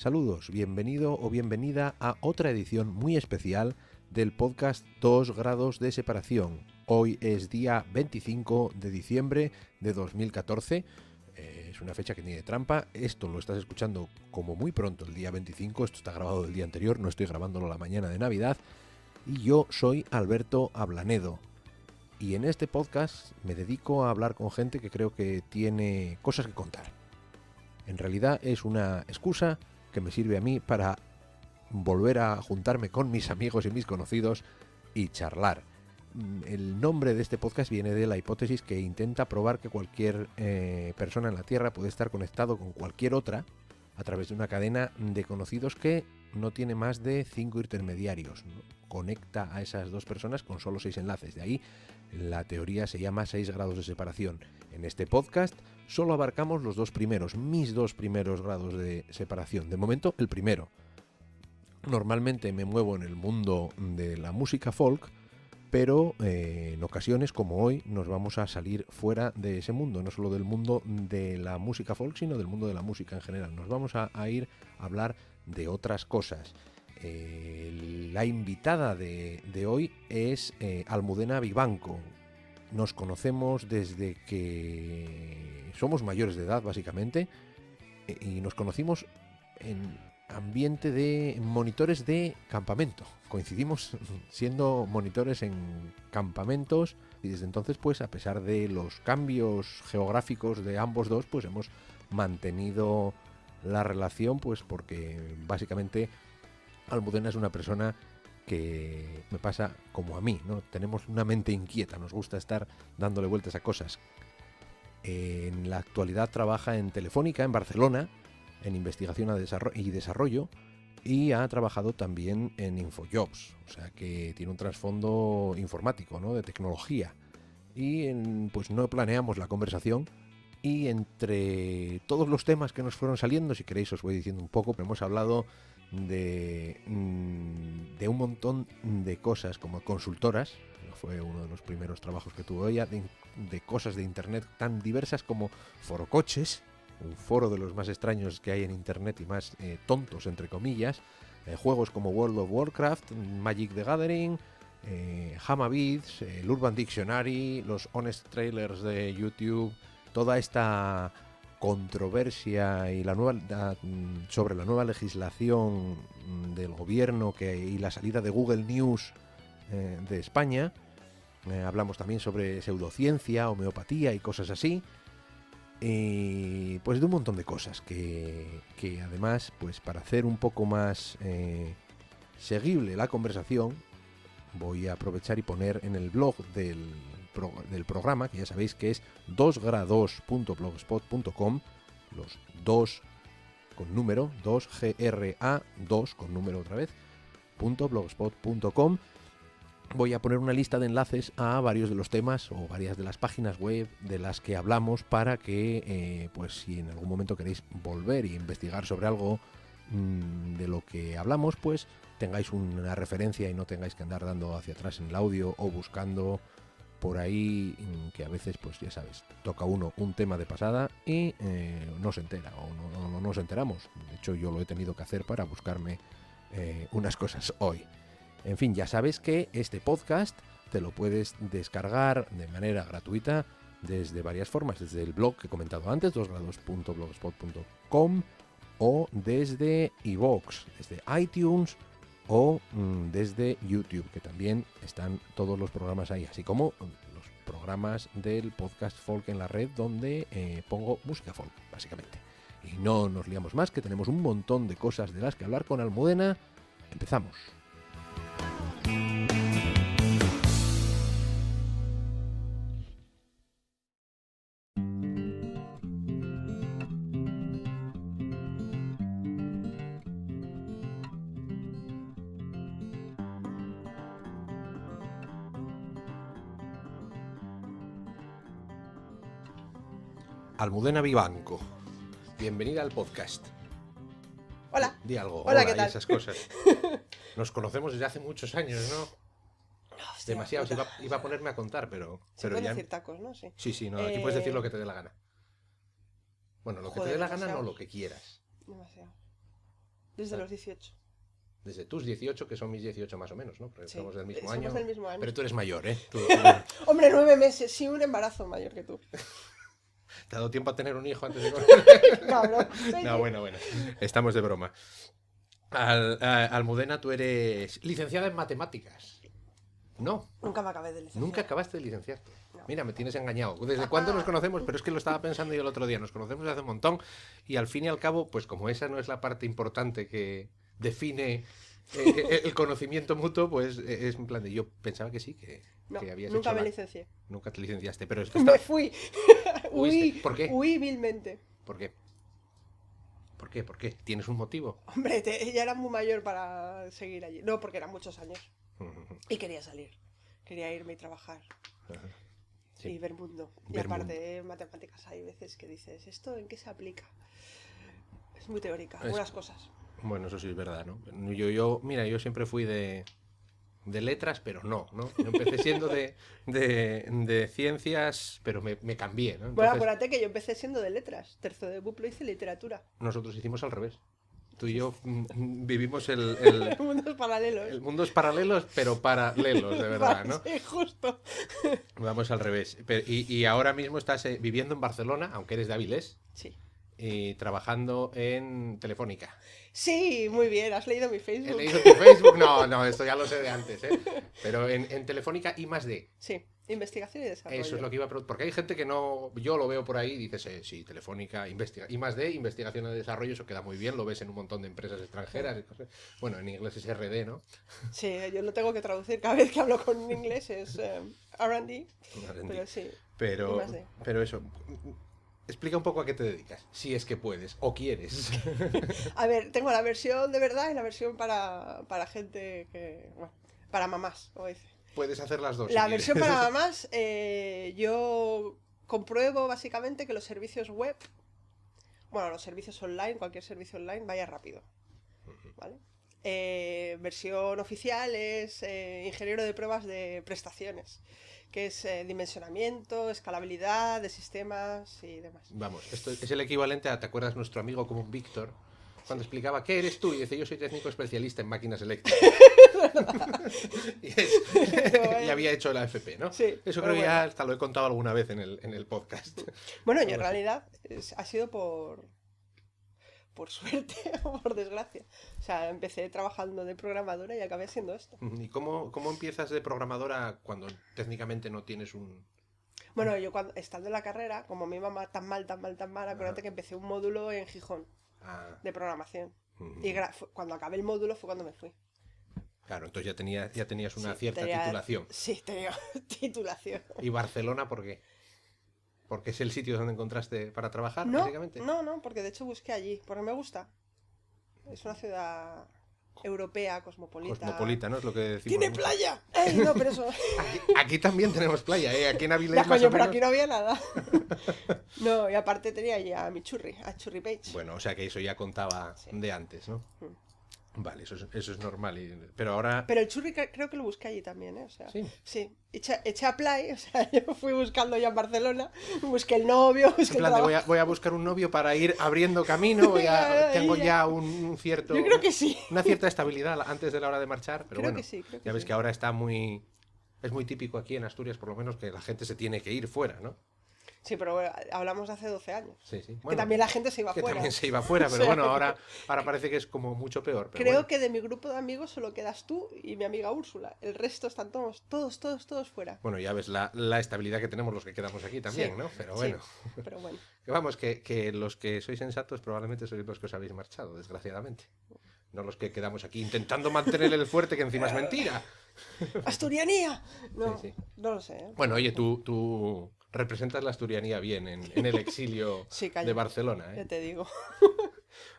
Saludos, bienvenido o bienvenida a otra edición muy especial del podcast 2 grados de separación. Hoy es día 25 de diciembre de 2014. Es una fecha que tiene trampa. Esto lo estás escuchando como muy pronto, el día 25. Esto está grabado el día anterior, no estoy grabándolo la mañana de Navidad. Y yo soy Alberto Ablanedo. Y en este podcast me dedico a hablar con gente que creo que tiene cosas que contar. En realidad es una excusa que me sirve a mí para volver a juntarme con mis amigos y mis conocidos y charlar. El nombre de este podcast viene de la hipótesis que intenta probar que cualquier persona en la Tierra puede estar conectado con cualquier otra a través de una cadena de conocidos que no tiene más de 5 intermediarios, ¿no? Conecta a esas dos personas con solo 6 enlaces. De ahí la teoría se llama 6 grados de separación. En este podcast solo abarcamos los dos primeros, mis dos primeros grados de separación. De momento, el primero. Normalmente me muevo en el mundo de la música folk, pero en ocasiones, como hoy, nos vamos a salir fuera de ese mundo, no solo del mundo de la música folk, sino del mundo de la música en general. Nos vamos a ir a hablar de otras cosas. La invitada de hoy es Almudena Vivanco. Nos conocemos desde que somos mayores de edad, básicamente, y nos conocimos en ambiente de monitores de campamento. Coincidimos siendo monitores en campamentos y desde entonces, pues, a pesar de los cambios geográficos de ambos dos, pues hemos mantenido la relación, pues porque básicamente Almudena es una persona que me pasa como a mí, ¿no? Tenemos una mente inquieta, nos gusta estar dándole vueltas a cosas. En la actualidad trabaja en Telefónica, en Barcelona, en investigación y desarrollo, y ha trabajado también en Infojobs, o sea que tiene un trasfondo informático, ¿no? De tecnología. Y pues no planeamos la conversación, y entre todos los temas que nos fueron saliendo, si queréis os voy diciendo un poco, pero hemos hablado de un montón de cosas como consultoras. Fue uno de los primeros trabajos que tuvo ella, de cosas de internet tan diversas como forocoches, un foro de los más extraños que hay en internet y más tontos entre comillas, juegos como World of Warcraft, Magic the Gathering, Hamavids, el Urban Dictionary, los Honest Trailers de YouTube, toda esta controversia y sobre la nueva legislación del gobierno y la salida de Google News de España. Hablamos también sobre pseudociencia, homeopatía y cosas así. Pues de un montón de cosas que además, pues para hacer un poco más seguible la conversación, voy a aprovechar y poner en el blog del programa, que ya sabéis que es 2grados.blogspot.com, los 2 con número, 2GRA2 con número otra vez, .blogspot.com. Voy a poner una lista de enlaces a varios de los temas o varias de las páginas web de las que hablamos para que, pues si en algún momento queréis volver e investigar sobre algo de lo que hablamos, pues tengáis una referencia y no tengáis que andar dando hacia atrás en el audio o buscando por ahí, que a veces, pues ya sabes, toca uno un tema de pasada y no se entera o no nos enteramos. De hecho, yo lo he tenido que hacer para buscarme unas cosas hoy. En fin, ya sabes que este podcast te lo puedes descargar de manera gratuita desde varias formas, desde el blog que he comentado antes, 2grados.blogspot.com, o desde iVoox, desde iTunes o desde YouTube, que también están todos los programas ahí, así como los programas del podcast folk en la red, donde pongo música folk, básicamente. Y no nos liamos más, que tenemos un montón de cosas de las que hablar con Almudena. Empezamos. Almudena Vivanco, bienvenida al podcast. Hola. Di algo. Hola, ¿qué tal? Y esas cosas. Nos conocemos desde hace muchos años, ¿no? Hostia, Demasiados. puta. Iba a ponerme a contar, pero Puedes ya... decir tacos, ¿no? Sí. Sí, no, aquí puedes decir lo que te dé la gana. Bueno, lo que te Joder, dé la gana, no demasiado. lo que quieras. Demasiado. Desde los 18. Desde tus 18, que son mis 18 más o menos, ¿no? Porque Sí, somos del mismo somos año. del mismo año. Pero tú eres mayor, ¿eh? Hombre, 9 meses, sí, un embarazo mayor que tú. ¿Te ha dado tiempo a tener un hijo antes de Cabrón. No, bueno. Estamos de broma. Almudena, tú eres licenciada en matemáticas. No, Nunca me acabé de licenciar. nunca acabaste de licenciarte. No. Mira, me tienes engañado. ¿Desde cuándo nos conocemos? Pero es que lo estaba pensando yo el otro día. Nos conocemos hace un montón y al fin y al cabo, pues como esa no es la parte importante que define el conocimiento mutuo, pues es en plan de yo pensaba que sí, que habías nunca hecho me licencié. Nunca te licenciaste, pero es que Me fui. ¿Huiste? ¿Por qué? Huí vilmente. ¿Por qué? ¿Por qué? ¿Por qué? ¿Tienes un motivo? Hombre, ella era muy mayor para seguir allí. No, porque eran muchos años. Y quería salir. Quería irme y trabajar. Sí. Y ver mundo. Y Ver aparte mundo. de matemáticas hay veces que dices, ¿esto en qué se aplica? Es muy teórica, Es- algunas cosas. Bueno, eso sí es verdad, ¿no? Mira, yo siempre fui de letras, pero no. Yo empecé siendo de ciencias, pero me cambié, ¿no? Bueno, Entonces, acuérdate que yo empecé siendo de letras. Tercero de BUP lo hice literatura. nosotros hicimos al revés. Tú y yo vivimos Mundos paralelos. el mundos paralelos, pero paralelos, de verdad, ¿no? Sí, justo. Vamos al revés. Y ahora mismo estás viviendo en Barcelona, aunque eres de Avilés, Sí. y trabajando en Telefónica. Sí, muy bien. ¿Has leído mi ¿He Facebook? leído tu Facebook? No, esto ya lo sé de antes, ¿eh? Pero en Telefónica I+D. Sí, investigación y desarrollo. Eso es lo que iba a preguntar. Porque hay gente que no... Yo lo veo por ahí y dices, sí, Telefónica, I+D, investigación y desarrollo, eso queda muy bien, lo ves en un montón de empresas extranjeras. Y cosas. Bueno, en inglés es RD, ¿no? Sí, yo lo tengo que traducir cada vez que hablo con inglés, es R&D, pero sí. Pero, I+D. pero eso... Explica un poco a qué te dedicas, si es que puedes o quieres. A ver, tengo la versión de verdad y la versión para gente que... Bueno, para mamás, como dice. Puedes hacer las dos. La si versión quieres. para mamás, yo compruebo básicamente que los servicios web, bueno, los servicios online, cualquier servicio online, vaya rápido. ¿Vale? Versión oficial es ingeniero de pruebas de prestaciones, que es dimensionamiento, escalabilidad de sistemas y demás. Vamos, esto es el equivalente a, ¿te acuerdas nuestro amigo común Víctor? Cuando explicaba, ¿qué eres tú? Y dice, yo soy técnico especialista en máquinas eléctricas. y había hecho la FP, ¿no? Sí, Eso pero creo que ya bueno. hasta lo he contado alguna vez en el podcast. Bueno, y en Vamos. realidad ha sido por suerte o por desgracia. O sea, empecé trabajando de programadora y acabé siendo esto. ¿Y cómo empiezas de programadora cuando técnicamente no tienes un... Bueno, yo estando en la carrera, como mi mamá tan mal, acuérdate que empecé un módulo en Gijón Ah, de programación. ujú. Y cuando acabé el módulo fue cuando me fui. Claro, entonces ya tenías una Sí, cierta titulación. Sí, tenía titulación. ¿Y Barcelona por qué? ¿Porque es el sitio donde encontraste para trabajar, No, básicamente? no, porque de hecho busqué allí, porque me gusta. Es una ciudad europea, cosmopolita. Cosmopolita, ¿no? Es lo que decimos. ¡Tiene mucho. playa! ¡Ey, no, pero eso... Aquí también tenemos playa, ¿eh? Aquí en Avilés Ya, más coño, o pero menos. aquí no había nada. No, y aparte tenía ya a mi churri, a Churri Page. Bueno, o sea que eso ya contaba Sí. de antes, ¿no? Mm. Vale, eso es normal. Pero ahora... Pero el churri creo que lo busqué allí también, ¿eh? O sea, Sí. sí. Eché apply, o sea, yo fui buscando ya en Barcelona, busqué el novio, En busqué el plan de trabajo. voy a buscar un novio para ir abriendo camino, tengo ya un cierto... Yo creo que sí. Una cierta estabilidad antes de la hora de marchar, pero Creo bueno, que sí, creo que ya ves sí. que ahora está muy... Es muy típico aquí en Asturias, por lo menos, que la gente se tiene que ir fuera, ¿no? Sí, pero bueno, hablamos de hace 12 años. Sí, sí. Que Bueno, también la gente se iba que fuera. también se iba fuera, O pero sea, bueno, ahora parece que es como mucho peor. Pero Creo bueno. que de mi grupo de amigos solo quedas tú y mi amiga Úrsula. El resto están todos fuera. Bueno, ya ves la estabilidad que tenemos los que quedamos aquí también, Sí, ¿no? Pero sí, bueno. pero bueno. Que vamos, que los que sois sensatos probablemente sois los que os habéis marchado, desgraciadamente. No los que quedamos aquí intentando mantener el fuerte, que encima es mentira. ¡Asturianía! No, Sí, sí. no lo sé. ¿eh? Bueno, oye, tú representas la asturianía bien en el exilio Sí, calla. de Barcelona, Ya ¿eh? te digo.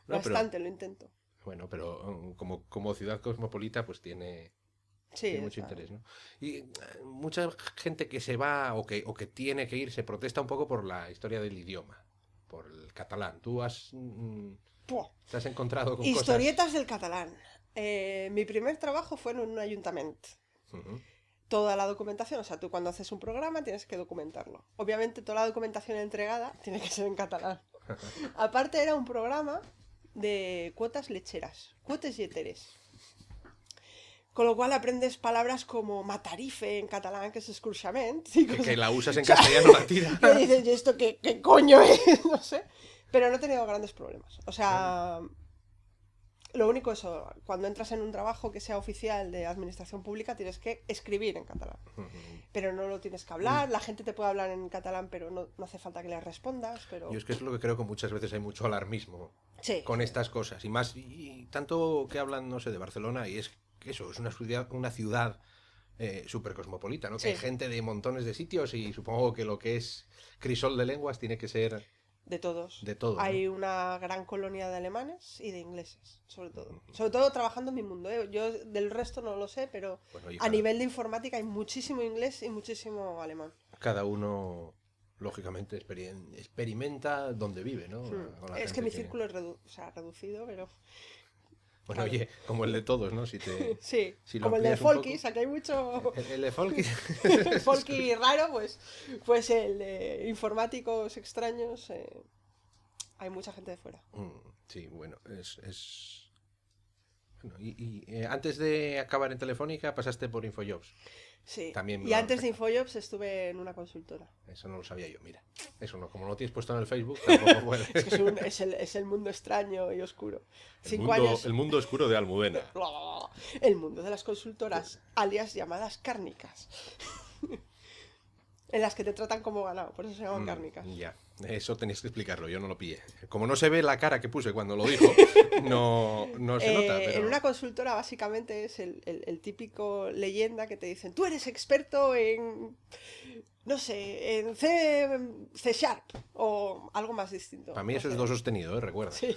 No, pero, Bastante lo intento. bueno, pero como ciudad cosmopolita, pues tiene Sí, mucho está. interés, ¿no? Y mucha gente que se va o que tiene que ir se protesta un poco por la historia del idioma, por el catalán. ¿Tú Puah. te has encontrado con Historietas del catalán. Mi primer trabajo fue en un ayuntamiento. cosas? Ujú. Toda la documentación, o sea, tú cuando haces un programa tienes que documentarlo. Obviamente toda la documentación entregada tiene que ser en catalán. Aparte era un programa de cuotas lecheras, cuotes lleteres. Con lo cual aprendes palabras como matarife en catalán, que es escurchament. Que la usas en castellano, la tira. Que dices, ¿y esto qué coño es? No sé. Pero no he tenido grandes problemas. O sea, lo único es eso, cuando entras en un trabajo que sea oficial de administración pública, tienes que escribir en catalán. Pero no lo tienes que hablar, la gente te puede hablar en catalán, pero no hace falta que le respondas. Pero... Yo es que es lo que creo que muchas veces hay mucho alarmismo sí, con estas cosas. Y más, y tanto que hablan, no sé, de Barcelona, y es que eso, es una ciudad súper cosmopolita, ¿no? Que sí. hay gente de montones de sitios y supongo que lo que es crisol de lenguas tiene que ser De todos. de todo, ¿no? Hay una gran colonia de alemanes y de ingleses, sobre todo. Sobre todo trabajando en mi mundo, ¿eh? Yo del resto no lo sé, pero Bueno, y a nivel de informática hay muchísimo inglés y muchísimo alemán. cada uno, lógicamente, experimenta donde vive, ¿no? Con la Es que gente mi círculo es reducido, pero... Bueno, claro. oye, como el de todos, ¿no? Si Sí, si lo como el del amplías un Folkis, poco. aquí hay mucho El de Folkis. Folky raro, pues el de informáticos extraños, hay mucha gente de fuera. Sí, bueno, Bueno, antes de acabar en Telefónica pasaste por Infojobs. Sí, También me y lo antes de han Infojobs estuve en una consultora. Eso no lo sabía yo, mira. Eso no, como no lo tienes puesto en el Facebook, tampoco puede. Es que es el mundo extraño y oscuro. El 5 mundo, años... el mundo oscuro de Almudena. El mundo de las consultoras, alias llamadas cárnicas. En las que te tratan como ganado, por eso se llaman cárnicas. Ya, eso tenéis que explicarlo, yo no lo pillé. Como no se ve la cara que puse cuando lo dijo, no se nota, pero... En una consultora básicamente es el típico leyenda que te dicen, tú eres experto en, no sé, en C Sharp o algo más distinto. Para mí No eso sé. es do sostenido, recuerda. Sí,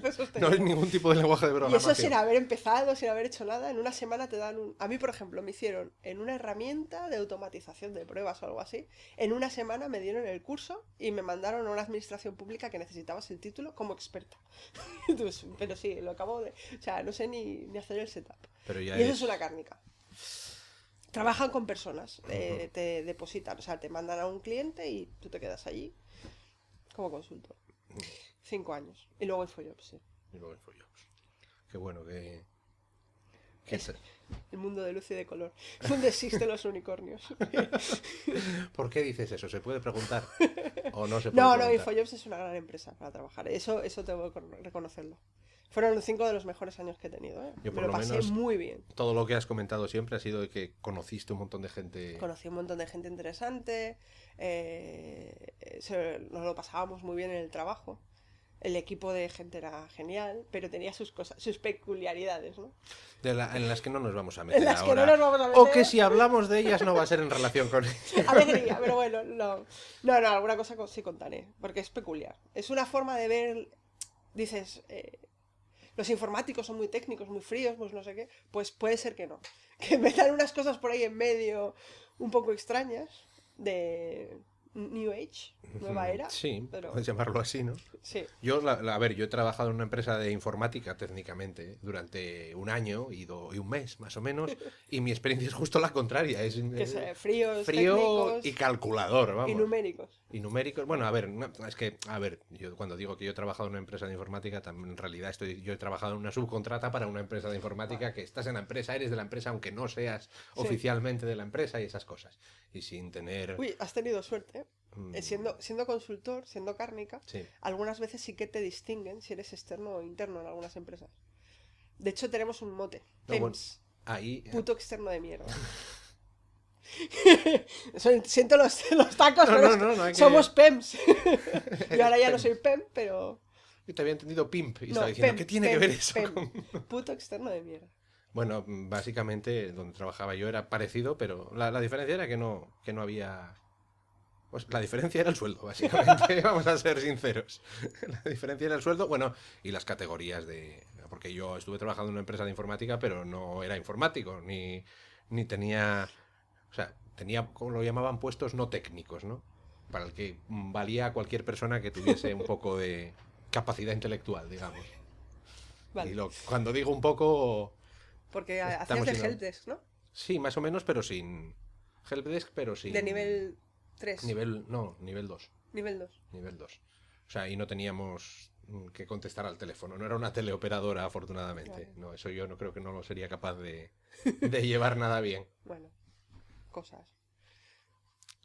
eso No es ningún tipo de lenguaje de Y programación. eso sin haber empezado, sin haber hecho nada, en una semana te dan un... A mí, por ejemplo, me hicieron en una herramienta de automatización de pruebas o algo así, en una semana me dieron el curso y me mandaron a una administración pública que necesitabas el título como experta. Entonces, pero sí, lo acabo de... O sea, no sé ni hacer el setup. Pero ya Y eso es una cárnica. Trabajan con personas, te depositan, o sea, te mandan a un cliente y tú te quedas allí como consultor. 5 años. Y luego Infojobs, sí. Y luego Infojobs. Qué bueno que... Es el mundo de luz y de color, donde existen los unicornios. ¿Por qué dices eso? ¿Se puede preguntar? ¿O no se puede No, preguntar? Infojobs es una gran empresa para trabajar. Eso tengo que reconocerlo. Fueron los 5 de los mejores años que he tenido, ¿eh? Yo por Me lo lo pasé menos muy bien. Todo lo que has comentado siempre ha sido de que conociste un montón de gente. Conocí un montón de gente interesante, nos lo pasábamos muy bien en el trabajo. El equipo de gente era genial, pero tenía sus cosas, sus peculiaridades, ¿no? En las que no nos vamos a meter En las que ahora. no nos vamos a meter. O que si hablamos de ellas no va a ser en relación con... Alegría, pero bueno, no. No, alguna cosa sí contaré, porque es peculiar. Es una forma de ver, dices, los informáticos son muy técnicos, muy fríos, pues no sé qué. Pues puede ser que no. Que metan unas cosas por ahí en medio un poco extrañas de New Age, nueva era. Sí, pero... puedes llamarlo así, ¿no? Sí. Yo, a ver, yo he trabajado en una empresa de informática técnicamente durante un año y un mes, más o menos, y mi experiencia es justo la contraria. Es Que frío, frío técnicos y calculador, vamos. y numéricos. Y numéricos, bueno, a ver, es que, a ver, yo cuando digo que yo he trabajado en una empresa de informática, también en realidad yo he trabajado en una subcontrata para una empresa de informática, que estás en la empresa, eres de la empresa, aunque no seas oficialmente de la empresa y esas cosas. Y sin tener... Uy, has tenido suerte, ¿eh? Siendo consultor, siendo cárnica, Sí. algunas veces sí que te distinguen si eres externo o interno en algunas empresas. De hecho, tenemos un mote. No, bueno, PEMS. ahí... Puto externo de mierda. Siento los tacos, No, pero no, hay que- somos PEMS. Yo ahora ya no soy PEM, pero... Yo te había entendido pimp y No, estaba diciendo, PEM, ¿qué tiene que PEM, ver eso PEM. con...? Puto externo de mierda. Bueno, básicamente donde trabajaba yo era parecido, pero la diferencia era que no había... Pues la diferencia era el sueldo, básicamente, vamos a ser sinceros. La diferencia era el sueldo, bueno, y las categorías de... Porque yo estuve trabajando en una empresa de informática, pero no era informático, ni tenía... O sea, tenía, como lo llamaban, puestos no técnicos, ¿no? Para el que valía cualquier persona que tuviese un poco de capacidad intelectual, digamos. Vale. Y cuando digo un poco... Porque hacías Estamos de siendo- helpdesk, ¿no? Sí, más o menos, pero sin... Helpdesk, pero sin... De nivel 3. Nivel 2. Nivel 2. Nivel 2. O sea, y no teníamos que contestar al teléfono. No era una teleoperadora, afortunadamente. Claro. No, eso yo no creo que no lo sería capaz de llevar nada bien. Bueno, cosas.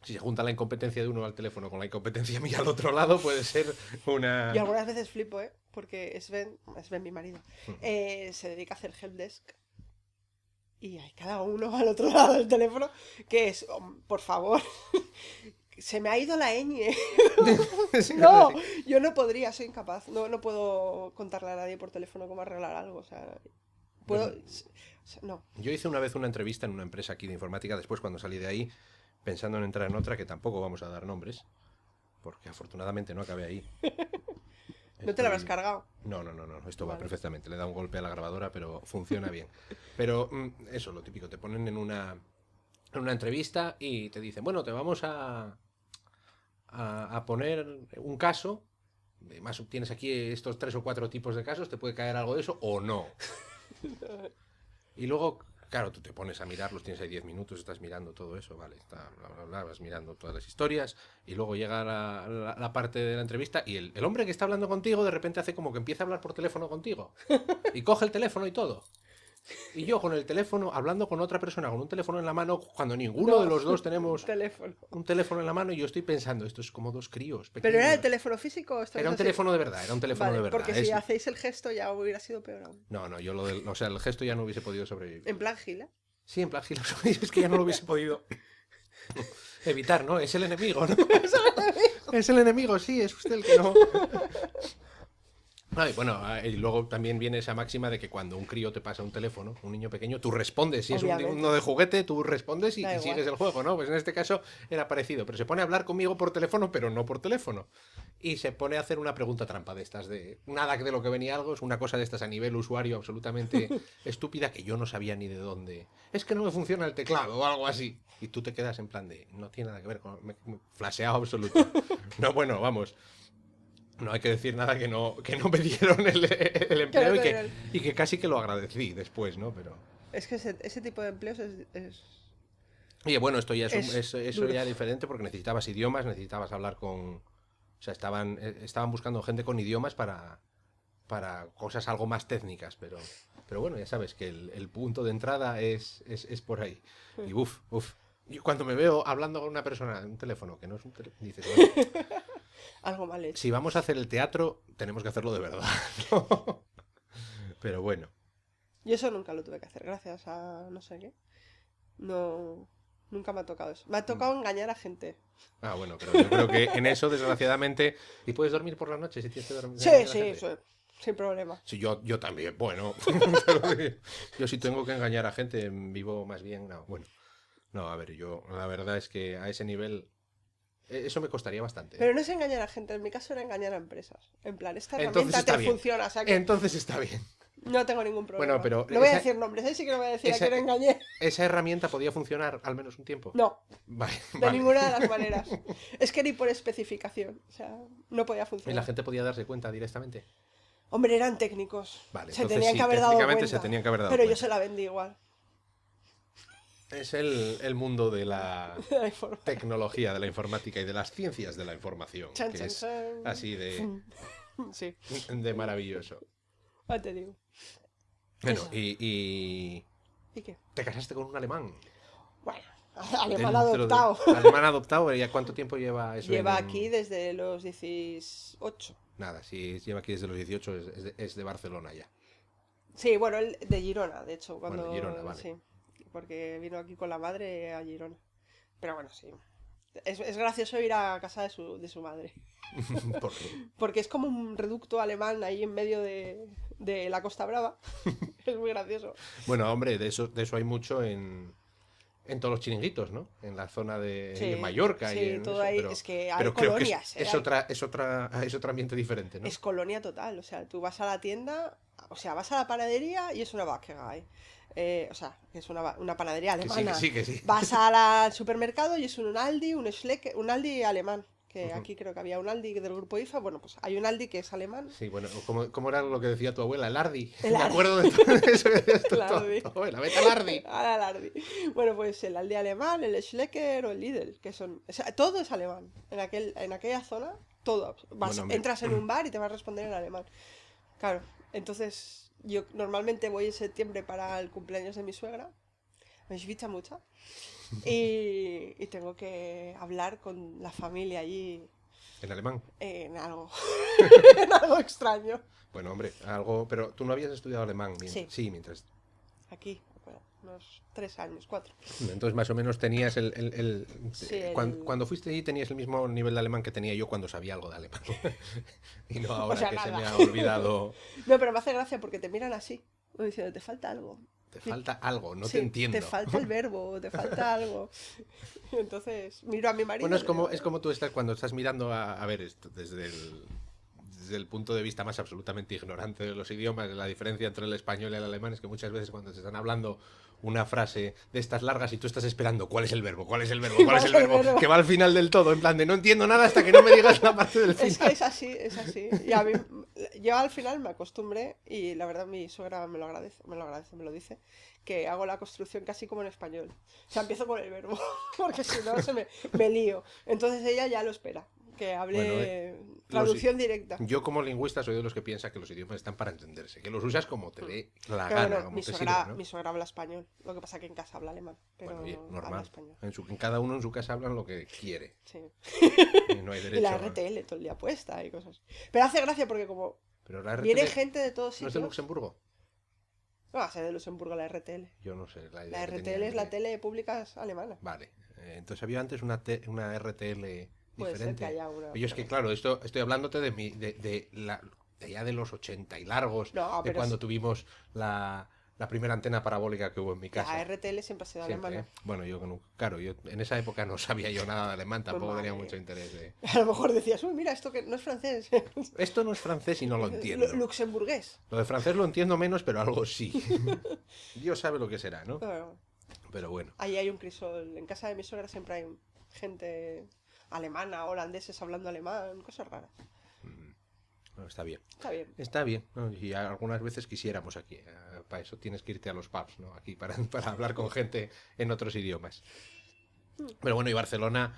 Si se junta la incompetencia de uno al teléfono con la incompetencia mía al otro lado, puede ser una... Y algunas veces flipo, ¿eh? Porque Sven, mi marido, se dedica a hacer helpdesk. Y hay cada uno al otro lado del teléfono que es, por favor, se me ha ido la ñ. Sí, No, sí. yo no podría, soy incapaz. No puedo contarle a nadie por teléfono cómo arreglar algo. O sea, puedo... Bueno. o sea, no. Yo hice una vez una entrevista en una empresa aquí de informática, después cuando salí de ahí, pensando en entrar en otra, que tampoco vamos a dar nombres, porque afortunadamente no acabé ahí. ¿No te la habrás cargado? No, esto va Vale. perfectamente. Le da un golpe a la grabadora, pero funciona bien. Pero eso, lo típico, te ponen en una entrevista y te dicen, bueno, te vamos a poner un caso. Más tienes aquí estos 3 o 4 tipos de casos, te puede caer algo de eso o no. Y luego, claro, tú te pones a mirarlos, tienes ahí 10 minutos, estás mirando todo eso, vale, está, bla, bla, bla, vas mirando todas las historias, y luego llega la parte de la entrevista y el hombre que está hablando contigo de repente hace como que empieza a hablar por teléfono contigo. Y coge el teléfono y todo. Y yo con el teléfono, hablando con otra persona, con un teléfono en la mano, cuando ninguno No, de los dos tenemos teléfono. un teléfono en la mano, y yo estoy pensando, esto es como dos críos pequeños. ¿Pero era el teléfono físico o esto Era es un así? teléfono de verdad, era un teléfono Vale, de verdad. porque si hacéis el gesto ya hubiera sido peor aún. No, yo o sea, el gesto ya no hubiese podido sobrevivir. En plan gila. Sí, en plan, Gil, es que ya no lo hubiese podido evitar, ¿no? Es el enemigo, ¿no? Es el enemigo, sí, es usted el que no. Ay, bueno, y luego también viene esa máxima de que cuando un crío te pasa un teléfono, un niño pequeño, tú respondes. Si es Obviamente. uno de juguete, tú respondes y Da igual. sigues el juego, ¿no? Pues en este caso era parecido, pero se pone a hablar conmigo por teléfono, pero no por teléfono. Y se pone a hacer una pregunta trampa de estas, de nada de lo que venía algo, es una cosa de estas a nivel usuario absolutamente estúpida que yo no sabía ni de dónde. Es que no me funciona el teclado o algo así. Y tú te quedas en plan de, no tiene nada que ver con... flasheado absoluto. No, bueno, vamos. No hay que decir nada que no me dieron el empleo no te y que casi que lo agradecí después, ¿no? Pero... Es que ese tipo de empleos es... Oye, bueno, esto ya Es eso duro. ya es diferente porque necesitabas idiomas, necesitabas hablar con... O sea, estaban buscando gente con idiomas para cosas algo más técnicas, pero bueno, ya sabes que el punto de entrada es por ahí. Y uff. Yo cuando me veo hablando con una persona en un teléfono, que no es un teléfono, dices, bueno, algo mal hecho. si vamos a hacer el teatro, tenemos que hacerlo de verdad, ¿no? Pero bueno. Yo eso nunca lo tuve que hacer, gracias a no sé qué. No, nunca me ha tocado eso. Me ha tocado engañar a gente. Ah, bueno, pero yo creo que en eso, desgraciadamente... ¿Y puedes dormir por la noche si tienes que dormir? Sí, engañar a sí, gente? sin problema. Sí, yo también, bueno. Yo si tengo que engañar a gente, vivo más bien... No, bueno. No, a ver, yo la verdad es que a ese nivel... Eso me costaría bastante. Pero no es engañar a gente, en mi caso era engañar a empresas. En plan, esta Entonces herramienta está te bien. funciona, o sea que Entonces está bien. no tengo ningún problema. Bueno, pero no voy a esa- decir nombres, sí que no voy a decir a esa- quién engañé. ¿Esa herramienta podía funcionar al menos un tiempo? No, Vale, de vale. ninguna de las maneras. Es que ni por especificación, o sea, no podía ¿Y funcionar. la gente podía darse cuenta directamente? Hombre, eran técnicos. Vale, Se entonces tenían sí, que haber dado técnicamente cuenta. se tenían que haber dado pero yo cuenta. se la vendí igual. Es el mundo de la La informa- tecnología, de la informática y de las ciencias de la información. Chan, Que chan, es chan. así Sí, de maravilloso. ya te digo. Bueno, Eso. y ¿Y qué? te casaste con un alemán. Bueno, alemán Dentro de- adoptado. Alemán adoptado, ¿ya cuánto tiempo lleva eso? Lleva aquí desde los 18. Nada, si lleva aquí desde los 18 es de Barcelona ya. Sí, bueno, él de Girona, de hecho. Cuando... Bueno, Girona, vale. Sí, porque vino aquí con la madre a Girona. Pero bueno, sí. Es gracioso ir a casa de su madre. ¿Por qué? Porque es como un reducto alemán ahí en medio de la Costa Brava. Es muy gracioso. Bueno, hombre, de eso hay mucho en todos los chiringuitos, ¿no? En la zona de Sí, y en Mallorca sí, y en todo eso, ahí. pero, Es que hay pero creo que colonias. es otro ambiente diferente, ¿no? Es colonia total. O sea, tú vas a la tienda, o sea, vas a la panadería y es una Bäckerei. O sea, es una panadería Que alemana. sí, que sí. Vas al supermercado y es un Aldi, un Schleck, un Aldi alemán. Que Ujú. aquí creo que había un Aldi del grupo IFA. Bueno, pues hay un Aldi que es alemán. Sí, bueno, ¿cómo era lo que decía tu abuela? El Ardi. El Me Ardi. acuerdo de todo eso que decías El tu Ardi. abuela. Vete al Ardi. Al Aldi. Bueno, pues el Aldi alemán, el Schlecker o el Lidl, que son... O sea, todo es alemán. En aquella zona, todo. Bueno, hombre. Entras en un bar y te va a responder en alemán. Claro, entonces yo normalmente voy en septiembre para el cumpleaños de mi suegra, me invita mucho, y tengo que hablar con la familia allí ¿En alemán? en algo, en algo extraño. Bueno, hombre, algo... Pero tú no habías estudiado alemán. Sí. Sí, mientras... Aquí, bueno, unos 3 años, 4. Entonces más o menos tenías Sí, Cuando fuiste allí tenías el mismo nivel de alemán que tenía yo cuando sabía algo de alemán. Y no ahora O sea, que se nada. me ha olvidado. No, pero me hace gracia porque te miran así, como diciendo, te falta algo. Te falta algo, no Sí, te entiendo. te falta el verbo, te falta algo. Y entonces miro a mi marido. Bueno, y le digo, es como tú estás cuando estás mirando a ver esto desde el punto de vista más absolutamente ignorante de los idiomas, la diferencia entre el español y el alemán es que muchas veces cuando te están hablando una frase de estas largas y tú estás esperando cuál es el verbo, cuál es el verbo, cuál es el verbo, que va al final del todo, en plan de no entiendo nada hasta que no me digas la parte del final. Es que es así, es así. Y a mí, yo al final me acostumbré y la verdad mi suegra me lo agradece, me lo dice, que hago la construcción casi como en español. O sea, empiezo con el verbo, porque si no me lío. Entonces ella ya lo espera, que hable traducción directa. Yo como lingüista soy de los que piensa que los idiomas están para entenderse, que los usas como te dé la Pero gana, bueno, como mi te suegra, sirva, ¿no? mi suegra habla español, lo que pasa que en casa habla alemán, pero Bueno, oye, habla normal. español. En cada uno en su casa hablan lo que quiere. Sí. Y no hay Y derecho la a... RTL todo el día puesta y cosas. Pero hace gracia porque como Pero la viene RTL gente de todos ¿no es sitios. de Luxemburgo? No va a ser de Luxemburgo la RTL. Yo no sé la idea La que RTL tenía es la de- tele pública alemana. Vale. Entonces había antes una RTL Puede ser que diferente. haya una. Yo es que, claro, esto estoy hablándote de ya de los 80 y largos, No, de pero cuando tuvimos la primera antena parabólica que hubo en mi casa. la RTL siempre ha sido Siempre, alemana. ¿eh? Bueno, claro, yo en esa época no sabía yo nada de alemán, tampoco Pues tenía vale. mucho interés de... A lo mejor decías, uy, mira, esto que no es francés. Esto no es francés y no lo entiendo. Luxemburgués. Lo de francés lo entiendo menos, pero algo sí. Dios sabe lo que será, ¿no? Pero Pero bueno. ahí hay un crisol. En casa de mi suegra siempre hay gente alemana, holandeses hablando alemán, cosas raras. Bueno, está bien. Está bien. Está bien, ¿no? Y algunas veces quisiéramos aquí. Para eso tienes que irte a los pubs, ¿no? Aquí para hablar con gente en otros idiomas. Pero bueno, y Barcelona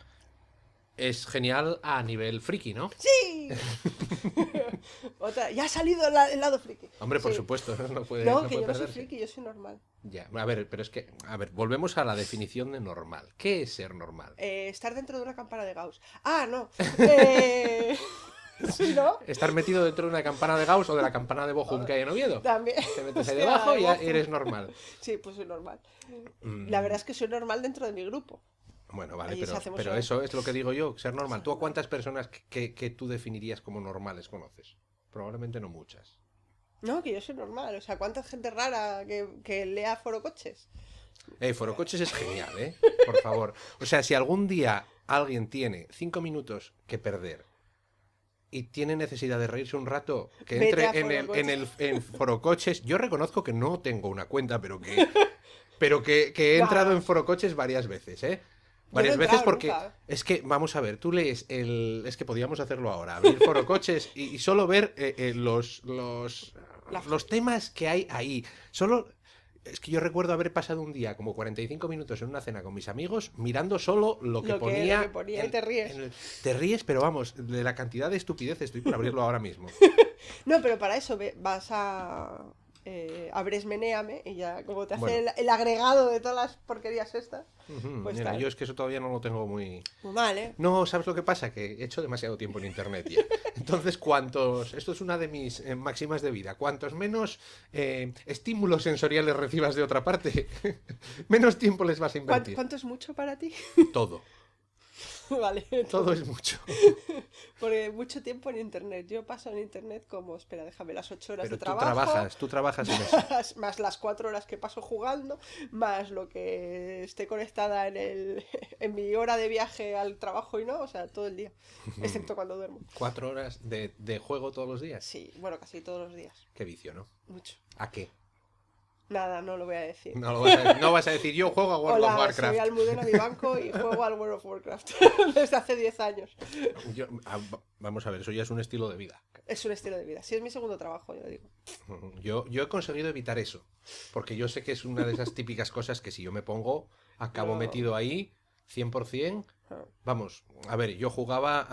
es genial a nivel friki, ¿no? ¡Sí! Ya ha salido el lado friki. Hombre, por Sí. supuesto, no puede, No, no que puede yo no soy perderse. friki, yo soy normal. Ya, a ver, pero es que, a ver, volvemos a la definición de normal. ¿Qué es ser normal? Estar dentro de una campana de Gauss. Ah, no. Sí, ¿no? Estar metido dentro de una campana de Gauss o de la campana de Bochum que hay en Oviedo. También. Te metes ahí Hostia, debajo y ya Bochum. eres normal. Sí, pues soy normal. Mm, La verdad es que soy normal dentro de mi grupo. Bueno, vale, Allí hacemos pero un- eso es lo que digo yo, ser normal. Ser ¿Tú a normal. cuántas personas que tú definirías como normales conoces? Probablemente no muchas. No, que yo soy normal. O sea, ¿cuánta gente rara que lea Foro Coches? Forocoches es genial, ¿eh? Por favor. O sea, si algún día alguien tiene 5 minutos que perder y tiene necesidad de reírse un rato, que Vete entre a en Forocoches. Yo reconozco que no tengo una cuenta, pero que he entrado en Forocoches varias veces, ¿eh? Varias no he veces entrado porque nunca. es que, vamos a ver, tú lees es que podíamos hacerlo ahora, abrir Forocoches y solo ver los temas que hay ahí. Solo... Es que yo recuerdo haber pasado un día como 45 minutos en una cena con mis amigos mirando solo lo que ponía. Lo que ponía y te ríes. Te ríes, pero vamos, de la cantidad de estupidez estoy por abrirlo ahora mismo. No, pero para eso vas a... abres Menéame y ya como te hace Bueno. el agregado de todas las porquerías estas. Ujú, Pues mira, tal. yo es que eso todavía no lo tengo muy... Muy mal, ¿eh? No, ¿sabes lo que pasa? Que he hecho demasiado tiempo en internet ya. Entonces, esto es una de mis máximas de vida, cuantos menos estímulos sensoriales recibas de otra parte, menos tiempo les vas a invertir. ¿Cuánto es mucho para ti? Todo, Vale. todo es mucho. Porque mucho tiempo en internet. Yo paso en internet como, espera, déjame las 8 horas Pero de trabajo. tú trabajas en eso. Más las 4 horas que paso jugando, más lo que esté conectada en mi hora de viaje al trabajo y no, o sea, todo el día, excepto cuando duermo. 4 horas de juego todos los días. Sí, bueno, casi todos los días, Qué vicio, ¿no? mucho. ¿A qué? Nada, no lo voy a decir. No vas a decir yo juego a World of Hola, Warcraft. soy Almudena Vivanco y juego al World of Warcraft desde hace 10 años. Vamos a ver, eso ya es un estilo de vida. Es un estilo de vida. Sí, es mi segundo trabajo, yo digo. Yo he conseguido evitar eso, porque yo sé que es una de esas típicas cosas que si yo me pongo, acabo No. metido ahí 100%. Vamos, a ver, yo jugaba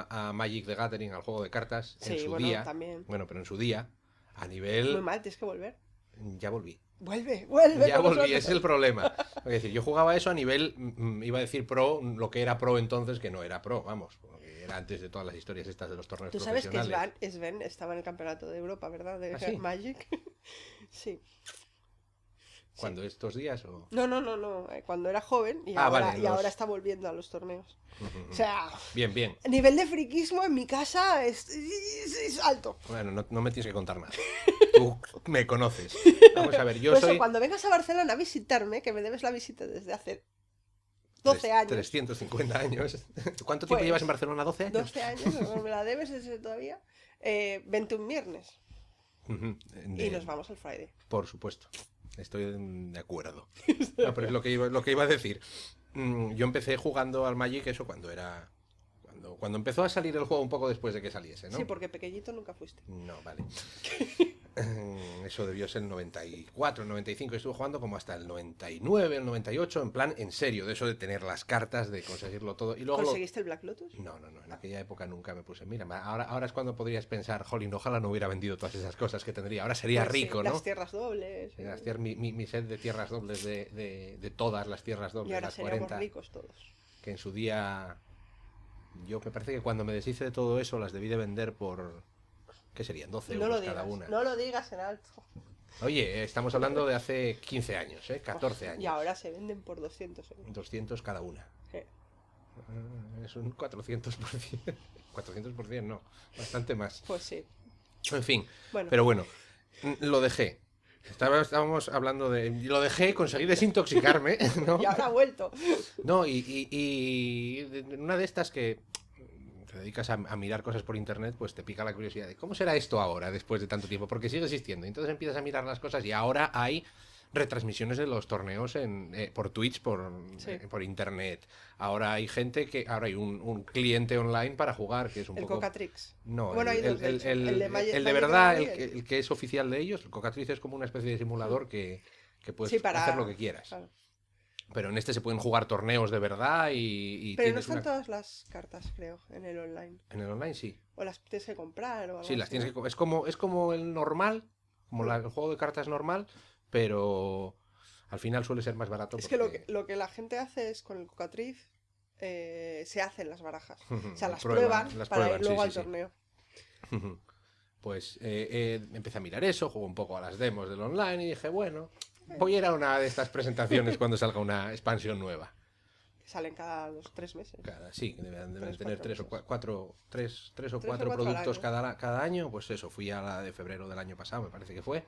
a Magic the Gathering, al juego de cartas, en Sí, su bueno, día. también. Bueno, pero en su día, a Muy nivel... mal, tienes que volver. Ya volví. Vuelve Ya con volví, nosotros. ese es el problema. Es decir, yo jugaba eso a nivel, iba a decir pro, lo que era pro entonces, que no era pro, vamos, porque era antes de todas las historias estas de los torneos Tú sabes que profesionales. Sven estaba en el campeonato de Europa, ¿verdad? De ¿Ah, sí? Magic. Sí. ¿Cuándo? ¿Estos días o...? No. Cuando era joven y, Ah, ahora, vale, y los- ahora está volviendo a los torneos. O sea, Bien, bien. el nivel de friquismo en mi casa es alto. Bueno, no me tienes que contar nada. Tú me conoces. Vamos a ver, yo Por eso, soy... cuando vengas a Barcelona a visitarme, que me debes la visita desde hace 12 años. 350 años. ¿Cuánto tiempo Pues, llevas en Barcelona? ¿12 años? 12 años, no me la debes desde todavía. Vente un viernes Ujú. y nos vamos al Friday. Por supuesto. Estoy de acuerdo. No, pero es lo que iba a decir. Yo empecé jugando al Magic eso cuando era... Cuando empezó a salir el juego un poco después de que saliese, ¿no? Sí, porque pequeñito nunca fuiste. No, vale. Eso debió ser el 94, el 95. Estuve jugando como hasta el 99, el 98, en plan, en serio, de eso de tener las cartas, de conseguirlo todo. Y luego ¿Conseguiste el Black Lotus? No, en aquella época nunca me puse. Mira, ahora es cuando podrías pensar, jolín, ojalá no hubiera vendido todas esas cosas que tendría. Ahora sería Pues sí, rico, ¿no? las tierras dobles. Sí, mi set de tierras dobles, de todas las tierras dobles, Y ahora las seríamos 40, ricos todos. que en su día... Yo me parece que cuando me deshice de todo eso las debí de vender por... ¿Qué serían? 12 No euros lo cada digas, una. no lo digas en alto. Oye, estamos hablando de hace 15 años, 14 años. Y ahora se venden por 200 euros. 200 cada una. Sí. Es un 400%. 400% no, bastante más. Pues sí. En fin, Bueno. pero bueno, lo dejé. Estábamos hablando de... Lo dejé, conseguí desintoxicarme, ¿no? Y ahora ha vuelto. No, y una de estas que te dedicas a mirar cosas por internet, pues te pica la curiosidad de cómo será esto ahora, después de tanto tiempo, porque sigue existiendo. Entonces empiezas a mirar las cosas y ahora hay retransmisiones de los torneos por Twitch, por internet. Ahora hay gente que... Ahora hay un cliente online para jugar, que es un El poco... Cocatrix. No, Bueno, hay dos, de hecho. el de Magic verdad, Gathering, el que es oficial de ellos, el Cocatriz es como una especie de simulador que puedes Sí, para hacer lo que quieras. Claro. Pero en este se pueden jugar torneos de verdad y Pero no tienes están todas las cartas, creo, en el online. En el online sí. O las tienes que comprar o algo Sí, las así, tienes ¿no? que... Es como el normal, como el juego de cartas normal, pero al final suele ser más barato. Es porque... que lo que la gente hace es con el Cocatriz se hacen las barajas. O sea, las Prueban, prueban las para prueban, ir luego sí, al sí, sí. torneo. Pues empecé a mirar eso, jugué un poco a las demos del online y dije, bueno, voy a ir a una de estas presentaciones cuando salga una expansión nueva. Que salen cada 2-3 meses. Sí, deben Tres, tener cuatro tres o Tres o cuatro cuatro al productos año. cada año. Pues eso, fui a la de febrero del año pasado, me parece que fue.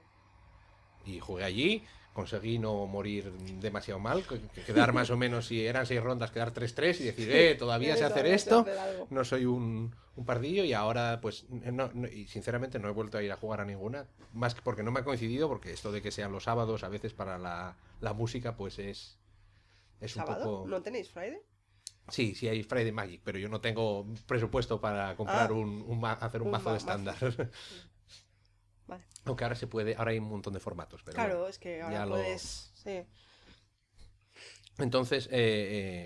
Y jugué allí, conseguí no morir demasiado mal, quedar más o menos, si eran 6 rondas, quedar 3-3 y decir, todavía sé hacer Todavía sé esto, hacer algo. no soy un pardillo y ahora pues, y sinceramente no he vuelto a ir a jugar a ninguna, más que porque no me ha coincidido, porque esto de que sean los sábados a veces para la música pues es un ¿Sábado? poco... ¿No tenéis Friday? Sí, sí hay Friday Magic, pero yo no tengo presupuesto para comprar hacer un mazo de estándar. Vale. Aunque ahora se puede, ahora hay un montón de formatos. Pero Claro, bueno, es que ya ahora lo- puedes... Sí. Entonces,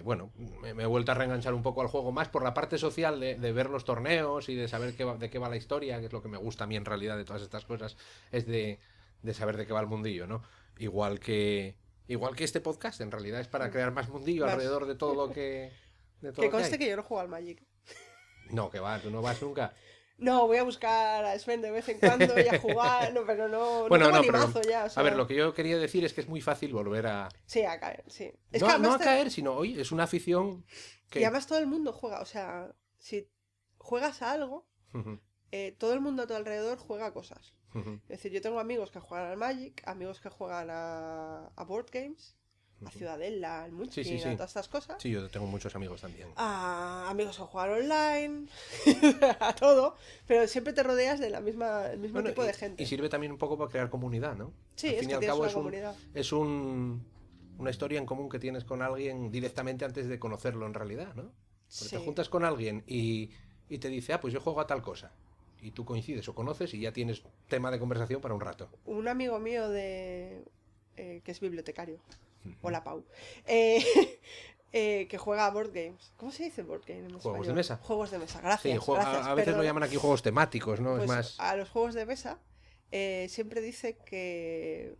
bueno, me he vuelto a reenganchar un poco al juego, más por la parte social de ver los torneos y de saber de qué va la historia, que es lo que me gusta a mí en realidad de todas estas cosas, es de saber de qué va el mundillo, ¿no? Igual que este podcast, en realidad es para crear más mundillo Más. alrededor de todo lo que... De todo Que lo conste hay. que yo no juego al Magic. No, que va, tú no vas nunca. No, voy a buscar a Sven de vez en cuando y a jugar, no, pero no, Bueno, tengo no, ni pero mazo ya. O sea, a ver, lo que yo quería decir es que es muy fácil volver a... Sí, a caer, sí. Es No, que además no a caer, sino, oye, es una afición que... Y además todo el mundo juega, o sea, si juegas a algo, Ujú, todo el mundo a tu alrededor juega a cosas. ujú, Es decir, yo tengo amigos que juegan al Magic, amigos que juegan a board games, a Ciudadela, al Munchkin, Sí, sí, sí. a todas estas cosas. Sí, yo tengo muchos amigos también. A amigos que juegan online, a todo, pero siempre te rodeas de el mismo Bueno, tipo de gente. y sirve también un poco para crear comunidad, ¿no? Sí, Al es fin y que al tienes cabo una comunidad. es una historia en común que tienes con alguien directamente antes de conocerlo en realidad, ¿no? Porque te Sí. juntas con alguien y te dice, pues yo juego a tal cosa. Y tú coincides o conoces y ya tienes tema de conversación para un rato. Un amigo mío que es bibliotecario, hola Pau, que juega a board games. ¿Cómo se dice board game en Juegos español? de mesa. Juegos de mesa, gracias. Sí, gracias, a veces lo perdona. llaman aquí juegos temáticos, ¿no? Pues Es más... a los juegos de mesa siempre dice que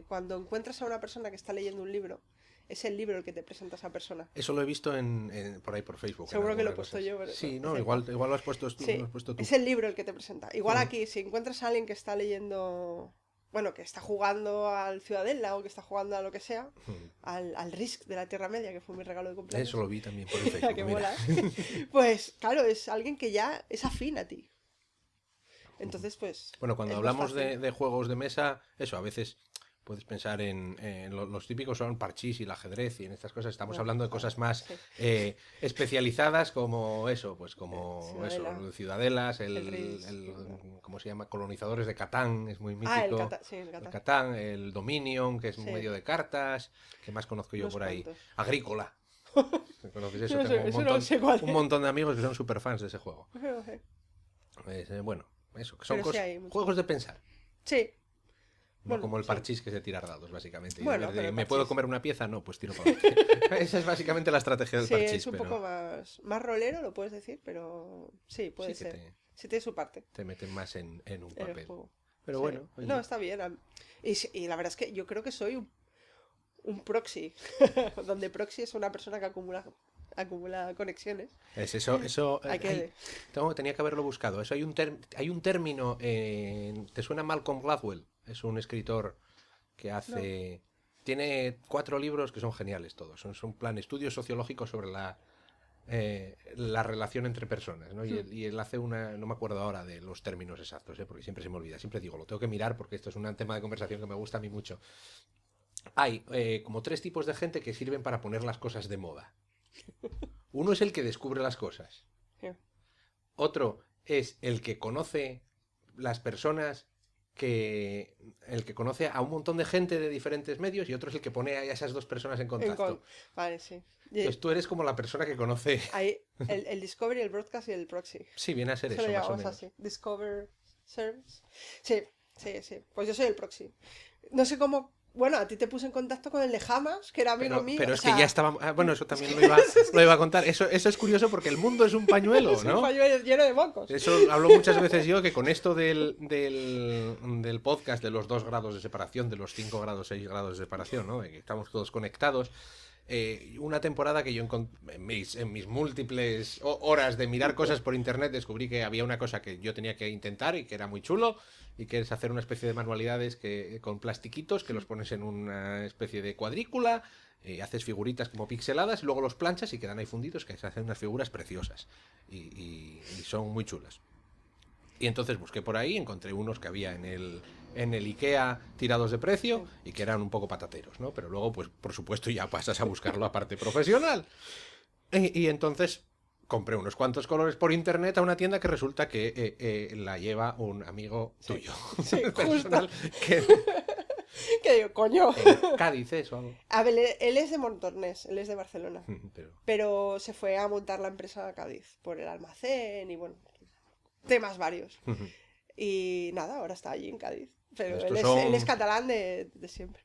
cuando encuentras a una persona que está leyendo un libro, es el libro el que te presenta a esa persona. Eso lo he visto por ahí por Facebook. Seguro que lo he puesto yo. Pero Sí, no, no, igual lo has puesto tú. sí, lo has puesto tú. es el libro el que te presenta. Igual aquí, si encuentras a alguien que está leyendo... Bueno, que está jugando al Ciudadela o que está jugando a lo que sea, al Risk de la Tierra Media, que fue mi regalo de cumpleaños. Eso lo vi también por el Facebook. Que mira. mola. Pues claro, es alguien que ya es afín a ti. Entonces, pues... Bueno, cuando es más hablamos fácil. de juegos de mesa, eso, a veces puedes pensar en los típicos son parchís y el ajedrez y en estas cosas. Estamos Bueno, hablando de cosas más sí. especializadas como eso, pues como Ciudadela. eso, Ciudadelas, El Risk. ¿cómo se llama? Colonizadores de Catán, es muy mítico. Ah, el Catán, sí, el Catán. El Catán, el Dominion, que es un Sí. medio de cartas. ¿Qué más conozco yo Unos por ahí? cuantos. Agrícola. ¿Conoces eso? No sé, Tengo eso no sé cuál es. un montón de amigos que son super fans de ese juego. Pero, Bueno, eso, que son Pero sí hay mucho. juegos de pensar. sí. No Bueno, como el sí. parchís que es de tirar dados, básicamente. Y Bueno, de, pero el ¿me puedo parchís. comer una pieza? No, pues tiro para adelante. Esa es básicamente la estrategia del Sí, parchís. es un pero poco más rolero, lo puedes decir, pero sí, puede sí que ser. Sí tiene su parte te meten más en un en el papel. juego. Pero Sí. bueno, oye, No, está bien. Y la verdad es que yo creo que soy un proxy. Donde proxy es una persona que acumula conexiones. es eso Hay que... tenía que haberlo buscado. Eso hay un término. ¿Te suena Malcolm Gladwell? Es un escritor que hace. Tiene 4 libros que son geniales todos. Son plan estudios sociológicos sobre la relación entre personas, ¿no? Y él hace una, no me acuerdo ahora de los términos exactos, porque siempre se me olvida, siempre digo, lo tengo que mirar porque esto es un tema de conversación que me gusta a mí mucho. Hay como 3 tipos de gente que sirven para poner las cosas de moda. Uno es el que descubre las cosas. Sí. Otro es el que conoce las personas, el que conoce a un montón de gente de diferentes medios, y otro es el que pone a esas 2 personas en contacto. Vale, sí. Entonces tú eres como la persona que conoce. Hay el Discovery, el Broadcast y el Proxy. Sí, viene a ser Se eso, lo más o llamamos menos. así. Discover Service. Sí, sí, sí. Pues yo soy el Proxy. No sé cómo... Bueno, a ti te puse en contacto con el de Hamas, que era amigo mío. Pero o es sea, que ya estaba. Bueno, eso también lo iba a contar. Eso es curioso porque el mundo es un pañuelo, es un ¿no? pañuelo lleno de mocos. Eso hablo muchas veces yo, que con esto del podcast, de los 2 grados de separación, de los 5 grados, 6 grados de separación, ¿no? De que estamos todos conectados. Una temporada que yo en mis múltiples horas de mirar cosas por internet descubrí que había una cosa que yo tenía que intentar y que era muy chulo, y que es hacer una especie de manualidades con plastiquitos que los pones en una especie de cuadrícula, haces figuritas como pixeladas y luego los planchas y quedan ahí fundidos, que se hacen unas figuras preciosas y son muy chulas. Y entonces busqué por ahí, encontré unos que había en el IKEA tirados de precio y que eran un poco patateros, ¿no? Pero luego, pues, por supuesto, ya pasas a buscarlo a parte profesional. Y entonces compré unos cuantos colores por internet a una tienda que resulta que la lleva un amigo tuyo. Sí, personal, justo. que Que digo, coño. Cádiz es o algo. A ver, él es de Montornès, él es de Barcelona. Pero, Pero se fue a montar la empresa a Cádiz por el almacén y bueno, temas varios. Y nada, ahora está allí en Cádiz. Pero él es catalán de siempre.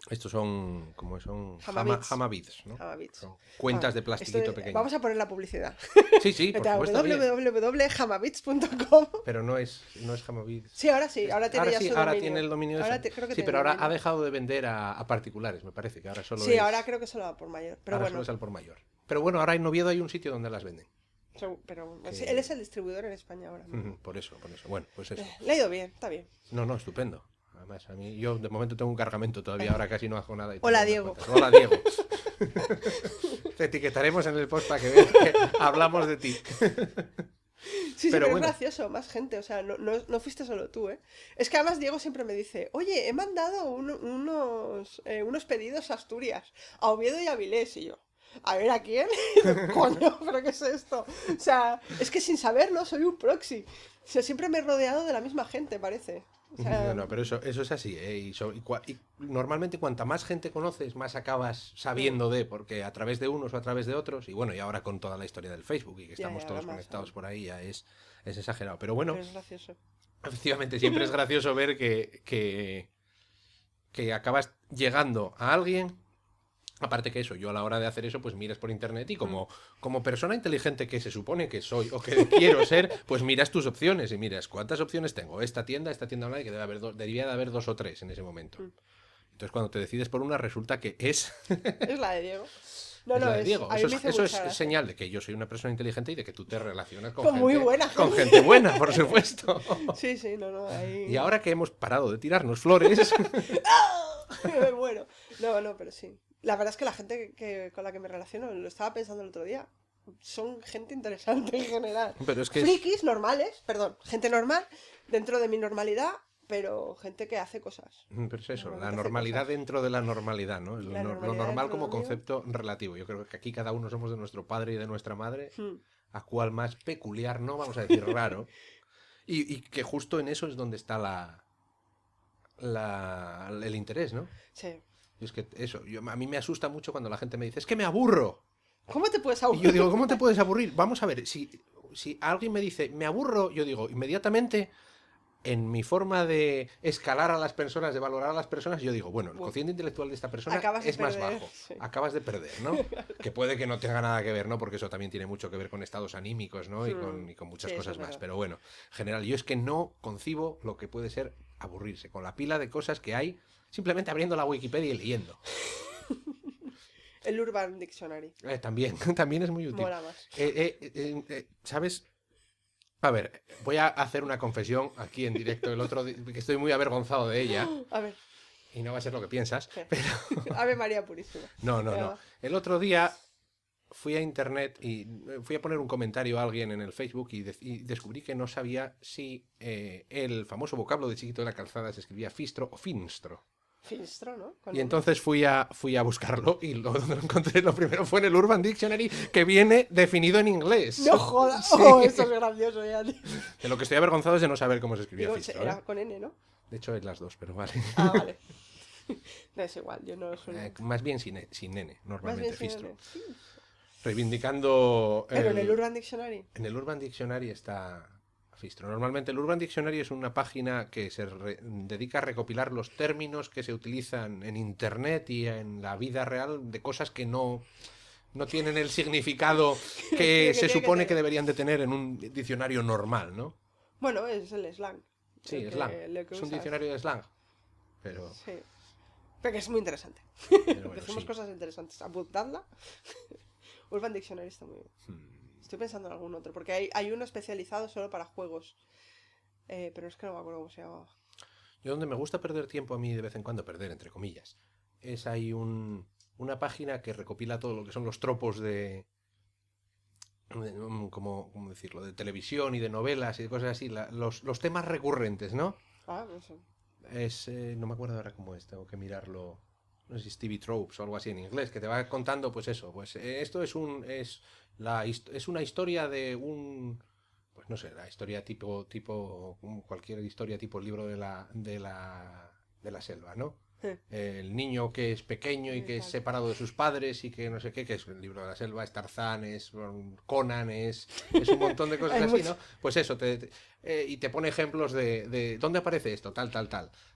estos son, como son, Hamabits. Hamabits, ¿no? Hamabits. Son cuentas de plastiquito pequeño. Vamos a poner la publicidad. Sí, sí, por supuesto. Bien. www.hamabits.com. Pero no es Hamabits. Sí, ahora sí, ahora tiene ya su ahora dominio. tiene el dominio de Ahora eso. creo que Sí, tiene pero ahora dominio. ha dejado de vender a particulares, me parece, que ahora solo Sí, es... ahora creo que solo va por mayor. Pero ahora bueno, solo es al por mayor. Pero bueno, ahora en Oviedo hay un sitio donde las venden. pero Que- sí, él es el distribuidor en España ahora. Por eso. Bueno, pues eso. Le ha ido bien, está bien. No, estupendo. Además, a mí, yo de momento tengo un cargamento todavía, ahora casi no hago nada. Y Hola, tengo unas Diego. cuantas. Hola, Diego. Te etiquetaremos en el post para que veas que hablamos de ti. Sí, Pero pero bueno. es gracioso, más gente, o sea, no fuiste solo tú, ¿eh? Es que además Diego siempre me dice, oye, he mandado unos pedidos a Asturias, a Oviedo y a Avilés, y yo, a ver, ¿a quién? Coño, ¿pero qué es esto? O sea, es que sin saberlo soy un proxy. O sea, siempre me he rodeado de la misma gente, parece. O sea, No, pero eso es así, ¿eh? Y normalmente cuanta más gente conoces, más acabas sabiendo porque a través de unos o a través de otros, y bueno, y ahora con toda la historia del Facebook y que Ya, estamos todos además, conectados por ahí, ya es exagerado. Pero bueno, pero es gracioso. efectivamente siempre es gracioso ver que acabas llegando a alguien Aparte que eso, yo a la hora de hacer eso, pues miras por internet y como persona inteligente que se supone que soy o que quiero ser, pues miras tus opciones y miras cuántas opciones tengo. Esta tienda online, que debía de haber 2 o 3 en ese momento. Entonces cuando te decides por una, resulta que es... Es la de Diego. No, es no, la de Diego. a mí me hizo Eso mucha es gracia. señal de que yo soy una persona inteligente y de que tú te relacionas con, Con muy buena con gente. gente buena, por supuesto. Sí, sí, no, ahí... Y ahora que hemos parado de tirarnos flores... Me muero. No, pero sí. La verdad es que la gente con la que me relaciono, lo estaba pensando el otro día, son gente interesante en general. Pero es que Frikis normales, perdón, gente normal, dentro de mi normalidad, pero gente que hace cosas. Pero es eso, la Normalmente hace normalidad cosas. dentro de la normalidad, ¿no? La Lo normalidad normal dentro como de lo mío. concepto relativo. Yo creo que aquí cada uno somos de nuestro padre y de nuestra madre, Hmm. a cual más peculiar, no vamos a decir raro. Y que justo en eso es donde está el interés, ¿no? Sí. Y es que eso, a mí me asusta mucho cuando la gente me dice, es que me aburro. ¿Cómo te puedes Y aburrir? yo digo, ¿cómo te puedes aburrir? Vamos a ver, si alguien me dice, me aburro, yo digo, inmediatamente, en mi forma de escalar a las personas, de valorar a las personas, yo digo, bueno, el cociente intelectual de esta persona Acabas de es más perder, bajo. sí. Acabas de perder, ¿no? Que puede que no tenga nada que ver, ¿no? Porque eso también tiene mucho que ver con estados anímicos, ¿no? Y con muchas Sí, eso cosas es más. verdad. Pero bueno, en general, yo es que no concibo lo que puede ser aburrirse, con la pila de cosas que hay, simplemente abriendo la Wikipedia y leyendo. El Urban Dictionary. También es muy útil. Mola más. ¿Sabes? A ver, voy a hacer una confesión aquí en directo el otro día, que estoy muy avergonzado de ella, A ver. y no va a ser lo que piensas, ¿Qué? pero... Ave María Purísima. No. Venga. El otro día fui a internet y fui a poner un comentario a alguien en el Facebook y descubrí que no sabía si el famoso vocablo de Chiquito de la Calzada se escribía fistro o finstro. Finstro, ¿no? Con Y nombre. entonces fui a buscarlo y donde lo encontré, lo primero fue en el Urban Dictionary, que viene definido en inglés. ¡No jodas! Sí. Oh, eso es gracioso ya, tío. De lo que estoy avergonzado es de no saber cómo se escribía Digo, fistro. era con N, ¿no? De hecho, es las dos, pero vale. Ah, vale. No es igual, yo no suelo... Más bien sin N, Más normalmente, bien sin fistro. N. Sí. Reivindicando... Pero en el Urban Dictionary. En el Urban Dictionary está fistro. Normalmente el Urban Dictionary es una página que se dedica a recopilar los términos que se utilizan en Internet y en la vida real de cosas que no tienen el significado que Que se tiene que supone que tener. deberían de tener en un diccionario normal, ¿no? Bueno, es el slang. Sí, Lo slang. lo que Es un usas. diccionario de slang. Pero Sí. Pero que es muy interesante. bueno, Decimos sí. cosas interesantes. Apuntadla. Urban Dictionary está muy bien. Estoy pensando en algún otro, porque hay uno especializado solo para juegos. Pero es que no me acuerdo cómo se llama. Yo donde me gusta perder tiempo a mí de vez en cuando, perder entre comillas, es ahí una página que recopila todo lo que son los tropos ¿cómo decirlo? De televisión y de novelas y de cosas así, los temas recurrentes, ¿no? Ah, no sé. No me acuerdo ahora cómo es, tengo que mirarlo. No sé si Stevie Tropes o algo así en inglés, que te va contando, pues eso, pues esto es una historia de pues no sé, la historia tipo cualquier historia tipo el libro de la selva, ¿no? El niño que es pequeño y que es separado de sus padres y que no sé qué, que es el libro de la selva, es Tarzán, es Conan, es un montón de cosas así, ¿no? Pues eso, y te pone ejemplos de ¿dónde aparece esto? Tal.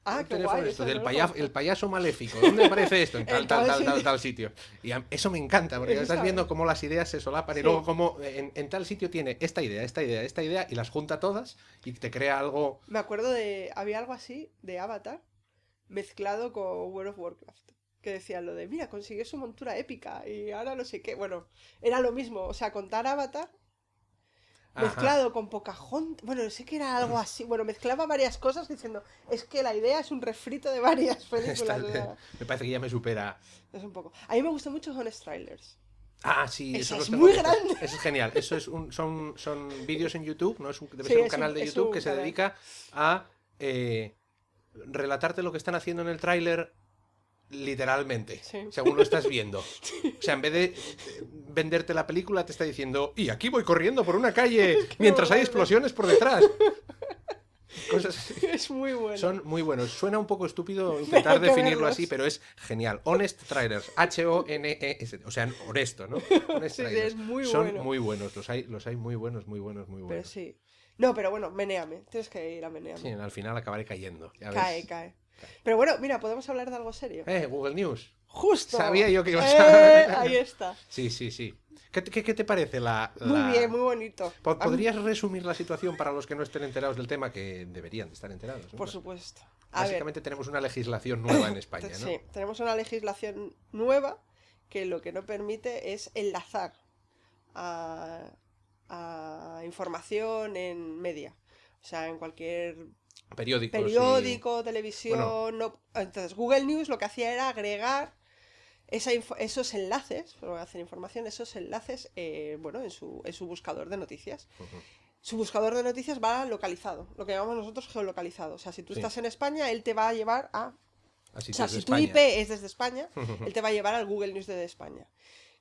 Ah, El qué teléfono guay, esto, eso no lo conozco. el payaso maléfico, ¿dónde aparece esto? En En tal tal sitio. Y eso me encanta, porque Eso estás está viendo bien. cómo las ideas se solapan y Sí. luego cómo en tal sitio tiene esta idea y las junta todas y te crea algo... Me acuerdo de... Había algo así de Avatar mezclado con World of Warcraft. Que decía lo de, mira, consiguió su montura épica y ahora no sé qué. Bueno, era lo mismo. O sea, contar Avatar mezclado con Pocahontas. Bueno, sé que era algo así. Bueno, mezclaba varias cosas diciendo, es que la idea es un refrito de varias películas. O sea, Me parece que ya me supera. es un poco. A mí me gusta mucho Honest Trailers. Ah, sí, Esa eso es los muy tengo que- grande. Eso es genial. Eso son vídeos en YouTube, ¿no? Debe Sí, ser un es canal un- de es YouTube un que se canal. dedica a relatarte lo que están haciendo en el tráiler literalmente, Sí. según lo estás viendo. O sea, en vez de venderte la película, te está diciendo, y aquí voy corriendo por una calle mientras hay normalmente- explosiones por detrás. Cosas así. Es muy bueno. Son muy buenos. Suena un poco estúpido intentar Hay que definirlo verlos. así, pero es genial. Honest Trailers. H-O-N-E-S. O sea, honesto, ¿no? Honest Sí, Trailers. es muy Son bueno. muy buenos. Los hay muy buenos, muy buenos, muy Pero buenos. sí. No, pero bueno, menéame. Tienes que ir a menéame. Sí, al final acabaré cayendo. Ya Cae, ves. cae. Pero bueno, mira, podemos hablar de algo serio. Google News. ¡Justo! Sabía yo que ibas a... Ahí está. Sí, sí, sí. ¿Qué te parece Muy bien, muy bonito. ¿Podrías resumir la situación para los que no estén enterados del tema, que deberían de estar enterados, ¿no? Por supuesto. Básicamente tenemos una legislación nueva en España, ¿no? Sí, tenemos una legislación nueva que lo que no permite es enlazar a información en media. O sea, en cualquier periódico, televisión. Bueno. No... Entonces, Google News lo que hacía era agregar esos enlaces, para hacer información, esos enlaces en su buscador de noticias. Su buscador de noticias va localizado, lo que llamamos nosotros geolocalizado. O sea, si tú estás en España, él te va a llevar a... O sea, si tu IP es desde España, él te va a llevar al Google News desde España.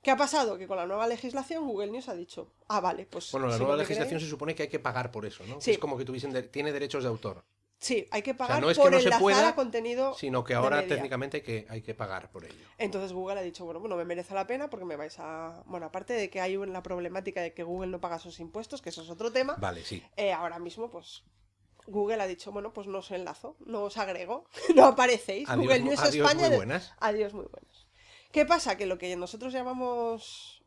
¿Qué ha pasado? Que con la nueva legislación Google News ha dicho, vale, pues... Bueno, la nueva legislación se supone que hay que pagar por eso, ¿no? Sí. Es como que tiene derechos de autor. Sí, hay que pagar, o sea, no es por que no enlazar se pueda, a contenido, sino que ahora técnicamente hay que pagar por ello. Entonces Google ha dicho, bueno, no me merece la pena porque me vais a... Bueno, aparte de que hay la problemática de que Google no paga sus impuestos, que eso es otro tema. Vale, sí. Ahora mismo, pues, Google ha dicho, bueno, pues no os enlazo, no os agrego, no aparecéis. Adiós, Google News adiós, España... muy buenas. Adiós, muy buenas. ¿Qué pasa? Que lo que nosotros llamamos...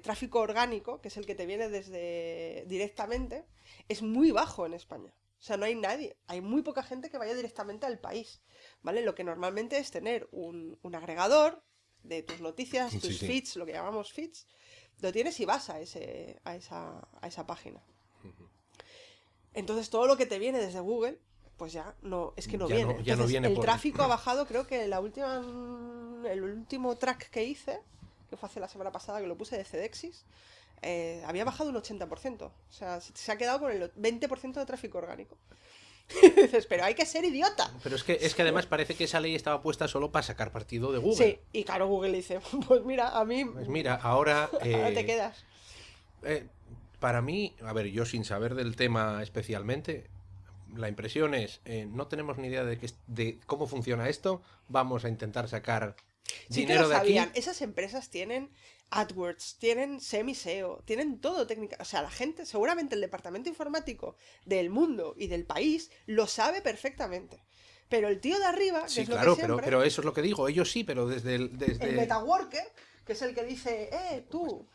tráfico orgánico, que es el que te viene desde directamente, es muy bajo en España. O sea, no hay nadie, hay muy poca gente que vaya directamente al país, ¿vale? Lo que normalmente es tener un agregador de tus noticias, tus feeds, lo que llamamos feeds, lo tienes y vas a esa página. Entonces todo lo que te viene desde Google, pues ya no, es que no viene. Ya no viene el tráfico ha bajado, creo que el último track que hice, que fue hace la semana pasada, que lo puse de Cedexis, había bajado un 80%. O sea, se ha quedado con el 20% de tráfico orgánico. Dices, pero hay que ser idiota. Pero es que además parece que esa ley estaba puesta solo para sacar partido de Google. Sí, y claro, Google dice, pues mira, a mí... Pues mira, ahora... ahora te quedas. Para mí, a ver, yo sin saber del tema especialmente, la impresión es, no tenemos ni idea de cómo funciona esto, vamos a intentar sacar dinero de aquí. Esas empresas tienen AdWords, tienen semi-SEO, tienen todo técnica. O sea, la gente, seguramente el departamento informático del mundo y del país lo sabe perfectamente. Pero el tío de arriba, sí, que es claro, lo que siempre, pero eso es lo que digo, ellos sí, pero desde el Metaworker, que es el que dice, tú...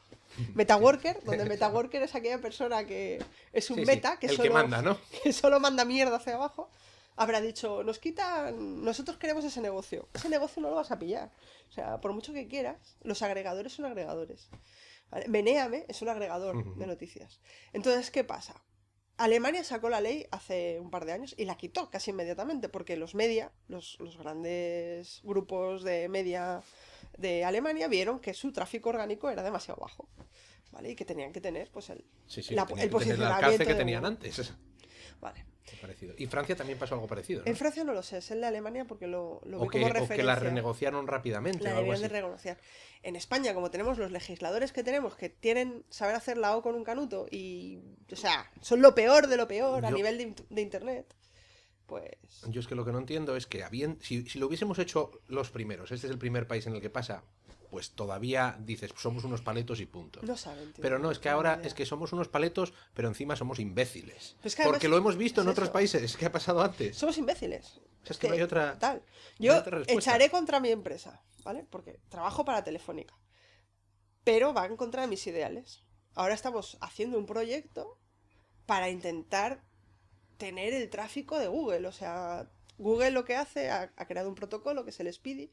Metaworker, donde Metaworker es aquella persona que es un meta, que, que manda, ¿no? Que solo manda mierda hacia abajo, habrá dicho, nosotros queremos ese negocio no lo vas a pillar. O sea, por mucho que quieras, los agregadores son agregadores. ¿Vale? Meneame es un agregador de noticias. Entonces, ¿qué pasa? Alemania sacó la ley hace un par de años y la quitó casi inmediatamente, porque los grandes grupos de media de Alemania vieron que su tráfico orgánico era demasiado bajo, ¿vale? Y que tenían que tener pues el posicionamiento el alcance que tenían antes. Vale. Parecido. Y Francia también pasó algo parecido, ¿no? En Francia no lo sé, es el de Alemania porque lo vi como referencia. O que la renegociaron rápidamente. La debían de renegociar. En España, como tenemos los legisladores que tenemos, que tienen saber hacer la O con un canuto y, o sea, son lo peor de lo peor a nivel de internet, pues... Yo es que lo que no entiendo es que si lo hubiésemos hecho los primeros, este es el primer país en el que pasa, pues todavía dices, somos unos paletos y punto. No saben, tío. Pero no, es que ahora es que somos unos paletos, pero encima somos imbéciles. Pues que porque lo hemos visto en otros países. ¿Qué ha pasado antes? Somos imbéciles. O sea, es que no hay otra... Tal. Yo echaré contra mi empresa, ¿vale? Porque trabajo para Telefónica. Pero va en contra de mis ideales. Ahora estamos haciendo un proyecto para intentar tener el tráfico de Google. O sea, Google lo que hace, ha creado un protocolo que es el Speedy.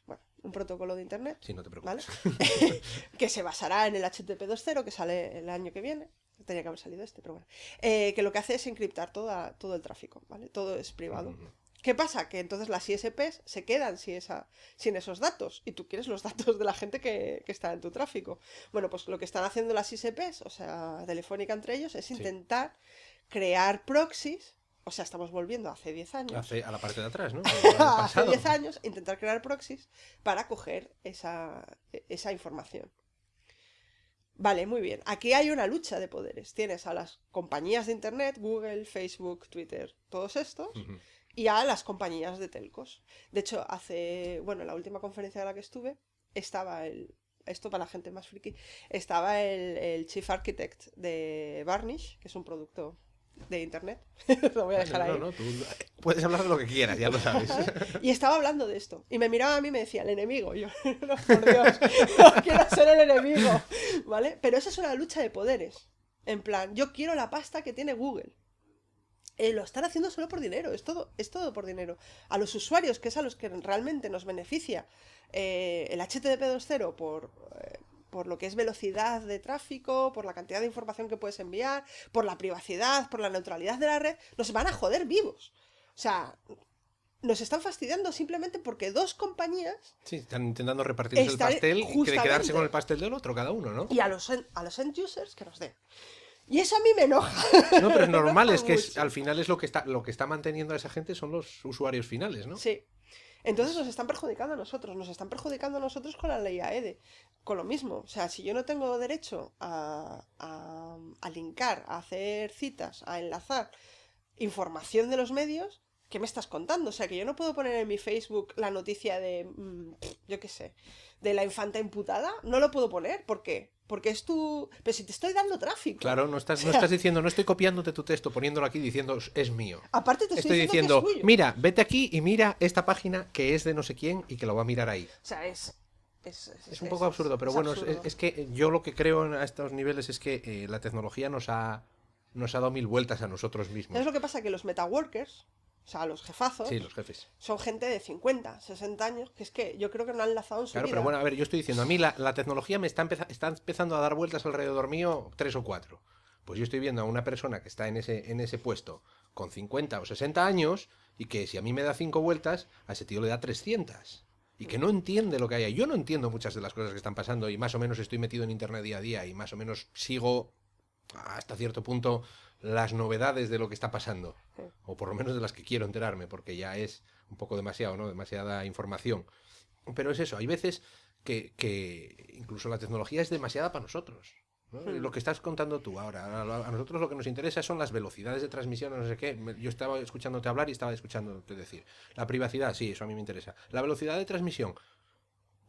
Bueno, un protocolo de internet. Sí, no te preocupes. ¿Vale? Que se basará en el HTTP 2.0 que sale el año que viene. Tenía que haber salido pero bueno. Que lo que hace es encriptar todo el tráfico, ¿vale? Todo es privado. ¿Qué pasa? Que entonces las ISPs se quedan sin esos datos y tú quieres los datos de la gente que está en tu tráfico. Bueno, pues lo que están haciendo las ISPs, o sea, Telefónica entre ellos, es intentar crear proxies. O sea, estamos volviendo hace 10 años. A la parte de atrás, ¿no? Hace 10 años, intentar crear proxies para coger esa información. Vale, muy bien. Aquí hay una lucha de poderes. Tienes a las compañías de internet, Google, Facebook, Twitter, todos estos, y a las compañías de telcos. De hecho, en la última conferencia de la que estuve, estaba esto para la gente más friki, estaba el Chief Architect de Varnish, que es un producto de internet. Lo voy a dejar ahí. No, tú puedes hablar de lo que quieras, ya lo sabes. Y estaba hablando de esto. Y me miraba a mí y me decía, el enemigo. Y yo, no, por Dios, no quiero ser el enemigo. ¿Vale? Pero esa es una lucha de poderes. En plan, yo quiero la pasta que tiene Google. Lo están haciendo solo por dinero, es todo por dinero. A los usuarios, que es a los que realmente nos beneficia el HTTP 2.0 por lo que es velocidad de tráfico, por la cantidad de información que puedes enviar, por la privacidad, por la neutralidad de la red, nos van a joder vivos. O sea, nos están fastidiando simplemente porque dos compañías... Sí, están intentando repartirse el pastel y quedarse con el pastel del otro, cada uno, ¿no? Y a los end users que nos den. Y eso a mí me enoja. No, pero es normal, es que al final es lo que está manteniendo a esa gente son los usuarios finales, ¿no? Sí. Entonces nos están perjudicando a nosotros con la ley AEDE, con lo mismo. O sea, si yo no tengo derecho a linkar, a hacer citas, a enlazar información de los medios, ¿qué me estás contando? O sea, que yo no puedo poner en mi Facebook la noticia de, yo qué sé, de la infanta imputada, no lo puedo poner. ¿Por qué? Porque es tu... Pero si te estoy dando tráfico. Claro, no estás diciendo, no estoy copiándote tu texto, poniéndolo aquí diciendo es mío. Aparte te estoy diciendo, que es tuyo. Mira, vete aquí y mira esta página que es de no sé quién y que lo va a mirar ahí. O sea, es un poco absurdo, pero bueno, es que yo lo que creo a estos niveles es que la tecnología nos ha dado mil vueltas a nosotros mismos. ¿Sabes lo que pasa? Que los metaworkers, o sea, los jefazos, sí, los jefes, son gente de 50, 60 años, que es que yo creo que no han enlazado en su vida. Claro, pero bueno, a ver, yo estoy diciendo, a mí la tecnología me está empezando a dar vueltas alrededor mío 3 o 4. Pues yo estoy viendo a una persona que está en ese puesto con 50 o 60 años y que si a mí me da 5 vueltas, a ese tío le da 300. Y que no entiende lo que hay ahí. Yo no entiendo muchas de las cosas que están pasando y más o menos estoy metido en internet día a día y más o menos sigo hasta cierto punto las novedades de lo que está pasando, o por lo menos de las que quiero enterarme, porque ya es un poco demasiado, ¿no? Demasiada información. Pero es eso, hay veces que incluso la tecnología es demasiada para nosotros, ¿no? Lo que estás contando tú ahora, a nosotros lo que nos interesa son las velocidades de transmisión, no sé qué. Yo estaba escuchándote hablar y estaba escuchándote decir, la privacidad, sí, eso a mí me interesa. La velocidad de transmisión,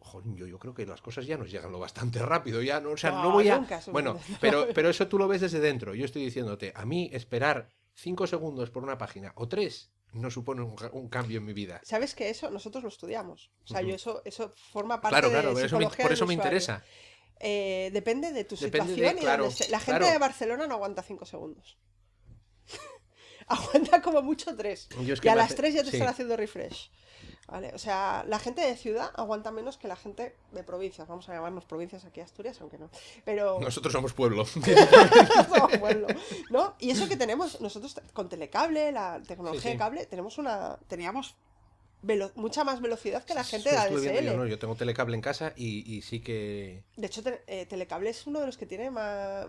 joder, yo creo que las cosas ya nos llegan lo bastante rápido, ya no, o sea, no voy a... Bueno, pero eso tú lo ves desde dentro. Yo estoy diciéndote, a mí esperar 5 segundos por una página o 3 no supone un cambio en mi vida. ¿Sabes que eso nosotros lo estudiamos? O sea, yo eso forma parte de psicología por eso me interesa. Depende de tu situación y claro, donde esté. La gente de Barcelona no aguanta 5 segundos. Aguanta como mucho 3. Y a las 3 ya te están haciendo refresh. ¿Vale? O sea, la gente de ciudad aguanta menos que la gente de provincias. Vamos a llamarnos provincias aquí Asturias, aunque no. Pero... Nosotros somos pueblo. Somos pueblo, ¿no? Y eso que tenemos, nosotros con Telecable, la tecnología de cable, teníamos mucha más velocidad que la gente de ADSL. Yo tengo Telecable en casa y sí que... De hecho, Telecable es uno de los que tiene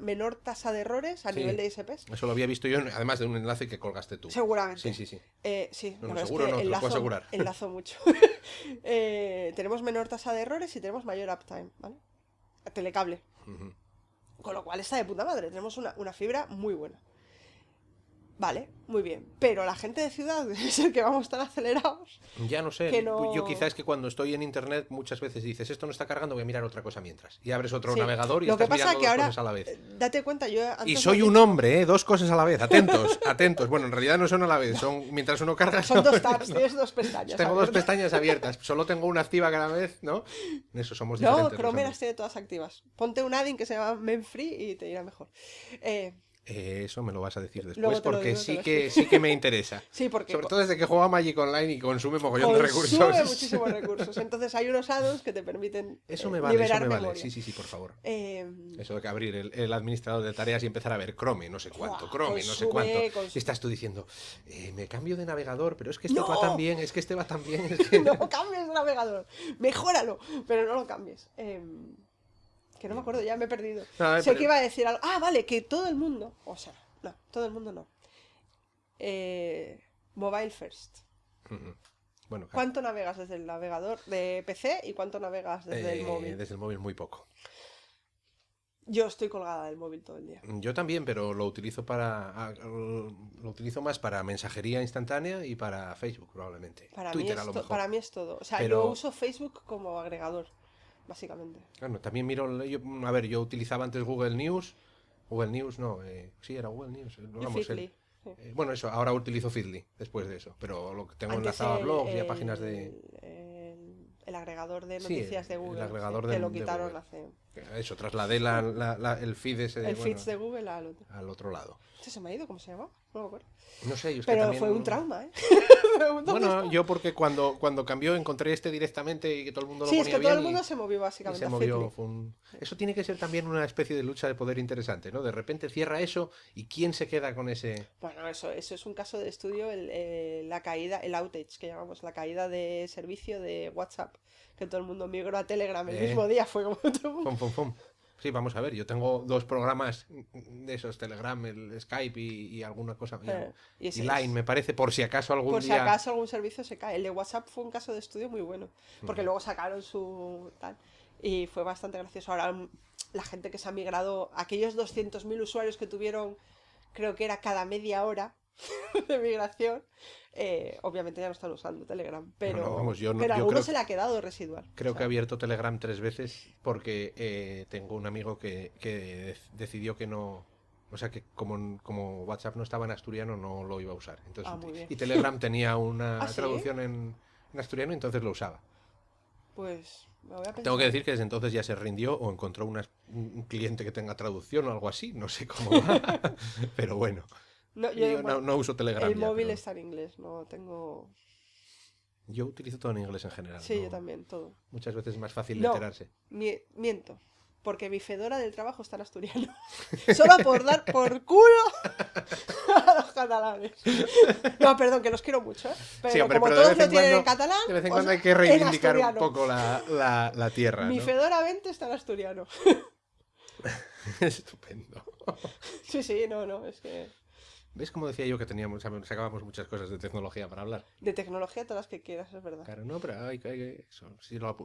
menor tasa de errores a nivel de ISPs. Eso lo había visto yo, además de un enlace que colgaste tú. Seguramente. Sí. Sí, no, seguro no, te lo puedo asegurar. Enlazo mucho. Tenemos menor tasa de errores y tenemos mayor uptime, ¿vale? Telecable. Con lo cual está de puta madre. Tenemos una fibra muy buena. Vale, muy bien. Pero la gente de ciudad es el que vamos tan acelerados. Ya no sé. Yo quizás es que cuando estoy en internet muchas veces dices, esto no está cargando, voy a mirar otra cosa mientras. Y abres otro navegador y estás mirando dos cosas a la vez. Date cuenta, yo... Y soy un hombre, dos cosas a la vez. Atentos. Bueno, en realidad no son a la vez. Son mientras uno carga... Son dos tabs, tienes dos pestañas. Tengo dos pestañas abiertas. Solo tengo una activa cada vez, ¿no? En eso somos diferentes. No, Chrome las tiene todas activas. Ponte un add-in que se llama Memfree y te irá mejor. Eso me lo vas a decir después porque sí que me interesa. Sí, porque... Sobre todo desde que juego a Magic Online y consume mogollón de recursos. Consume muchísimos recursos. Entonces hay unos add-ons que te permiten liberar memoria. Sí, por favor. Eso de que abrir el administrador de tareas y empezar a ver Chrome, no sé cuánto, no sé cuánto. Y estás tú diciendo, me cambio de navegador, pero es que este va tan bien, es que este va tan bien. Es que... No cambies de navegador, mejóralo, pero no lo cambies. Que no me acuerdo, ya me he perdido. Sé que iba a decir algo. Ah, vale, que todo el mundo. O sea, no, todo el mundo no. Mobile first. Bueno, claro. ¿Cuánto navegas desde el navegador de PC y cuánto navegas desde el móvil? Desde el móvil muy poco. Yo estoy colgada del móvil todo el día. Yo también, pero lo utilizo más para mensajería instantánea y para Facebook, probablemente. Twitter, a lo mejor. Para mí es todo. O sea, yo uso Facebook como agregador. Básicamente. Bueno, también miro, yo utilizaba antes Google News no, sí, era Google News. Vamos, Feedly. Sí. Bueno, eso, ahora utilizo Feedly después de eso, pero lo que tengo Antes enlazado a blogs y a páginas de... el agregador de Sí, noticias de el Google, agregador que lo de quitaron Google. hace... Eso, trasladé el feed ese El bueno, feeds de Google al otro. al otro lado. ¿Este se me ha ido? ¿Cómo se llama? No me acuerdo. No sé, yo es que Pero también... fue un trauma, ¿eh? ¿Dónde Bueno, está? yo porque cuando cambió encontré este directamente y que todo el mundo lo Sí, es ponía que todo el bien mundo se movió y básicamente se a movió. Feedly. Eso tiene que ser también una especie de lucha de poder interesante, ¿no? De repente cierra eso y ¿quién se queda con ese...? Bueno, eso es un caso de estudio, la caída, el outage, que llamamos, la caída de servicio de WhatsApp, que todo el mundo migró a Telegram el mismo día, fue como todo el mundo. Fum. Sí, vamos a ver, yo tengo 2 programas de esos, Telegram, el Skype y alguna cosa, Y y ese Line, es. me parece, por si acaso algún Por si día... acaso algún servicio se cae. El de WhatsApp fue un caso de estudio muy bueno, porque Mm. luego sacaron su tal, y fue bastante gracioso. Ahora la gente que se ha migrado, aquellos 200.000 usuarios que tuvieron, creo que era cada media hora de migración, obviamente ya no están usando Telegram, pero, No, vamos, yo pero a yo alguno creo, se le ha quedado residual. creo O que he sea, abierto Telegram 3 veces porque tengo un amigo que decidió que no... O sea que como WhatsApp no estaba en asturiano no lo iba a usar. Entonces, muy bien. y Telegram tenía una ¿Ah, sí? traducción en asturiano, entonces lo usaba. Pues me voy a Tengo que pensar. decir que desde entonces ya se rindió o encontró un cliente que tenga traducción o algo así. No sé cómo va, pero bueno. No, Y yo bueno, no uso Telegram el ya, móvil pero está en inglés, no tengo... yo utilizo todo en inglés en general. Sí, yo No, también, todo. muchas veces es más fácil de No, enterarse. miento. Porque mi Fedora del trabajo está en asturiano. Solo por dar por culo a los catalanes. No, perdón, que los quiero mucho, ¿eh? Pero Sí, hombre, como pero de todos vez lo en tienen en cuando, catalán, de vez en o cuando sea, hay que en reivindicar un asturiano. poco la tierra, Mi ¿no? Fedora 20 está en asturiano. Estupendo. Sí, no, es que... ¿Ves cómo decía yo que sacábamos muchas cosas de tecnología para hablar? De tecnología todas las que quieras, es verdad. Claro, no, pero eso. Sí, estaba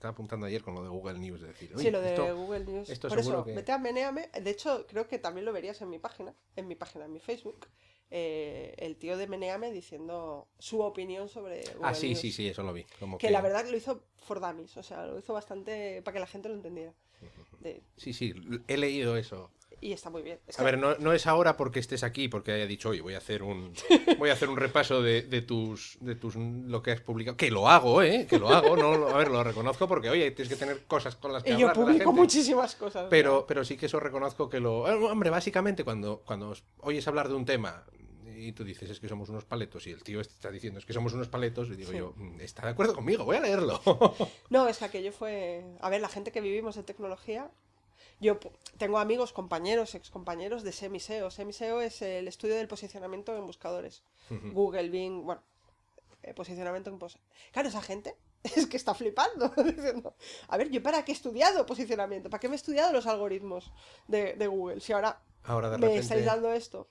apuntando ayer con lo de Google News, de decir, Sí, oye, lo de Google News. esto Por seguro eso, que... vete a Meneame. De hecho, creo que también lo verías en mi página, en mi Facebook. El tío de Meneame diciendo su opinión sobre Google Ah, sí, News. sí, eso lo vi. Como Que la verdad lo hizo for dummies, o sea, lo hizo bastante para que la gente lo entendiera. Sí, he leído eso. Y está muy bien. Es A que- ver, no es ahora porque estés aquí, porque haya dicho, oye, voy a hacer un repaso de tus lo que has publicado. Que lo hago, Que lo hago. No, a ver, lo reconozco porque, oye, tienes que tener cosas con las que Y yo hablar de la publico gente. muchísimas cosas. Pero sí que eso reconozco que lo... Hombre, básicamente cuando oyes hablar de un tema y tú dices, es que somos unos paletos, y el tío está diciendo, es que somos unos paletos, y digo Sí. yo, está de acuerdo conmigo, voy a leerlo. No, es que aquello fue... A ver, la gente que vivimos de tecnología... Yo tengo amigos, compañeros, excompañeros de SemiSEO. SemiSEO es el estudio del posicionamiento en buscadores. Google, Bing, bueno, posicionamiento en... Claro, esa gente es que está flipando. Diciendo, a ver, ¿yo para qué he estudiado posicionamiento? ¿Para qué me he estudiado los algoritmos de Google? Si ahora Ahora de me repente... estáis dando esto.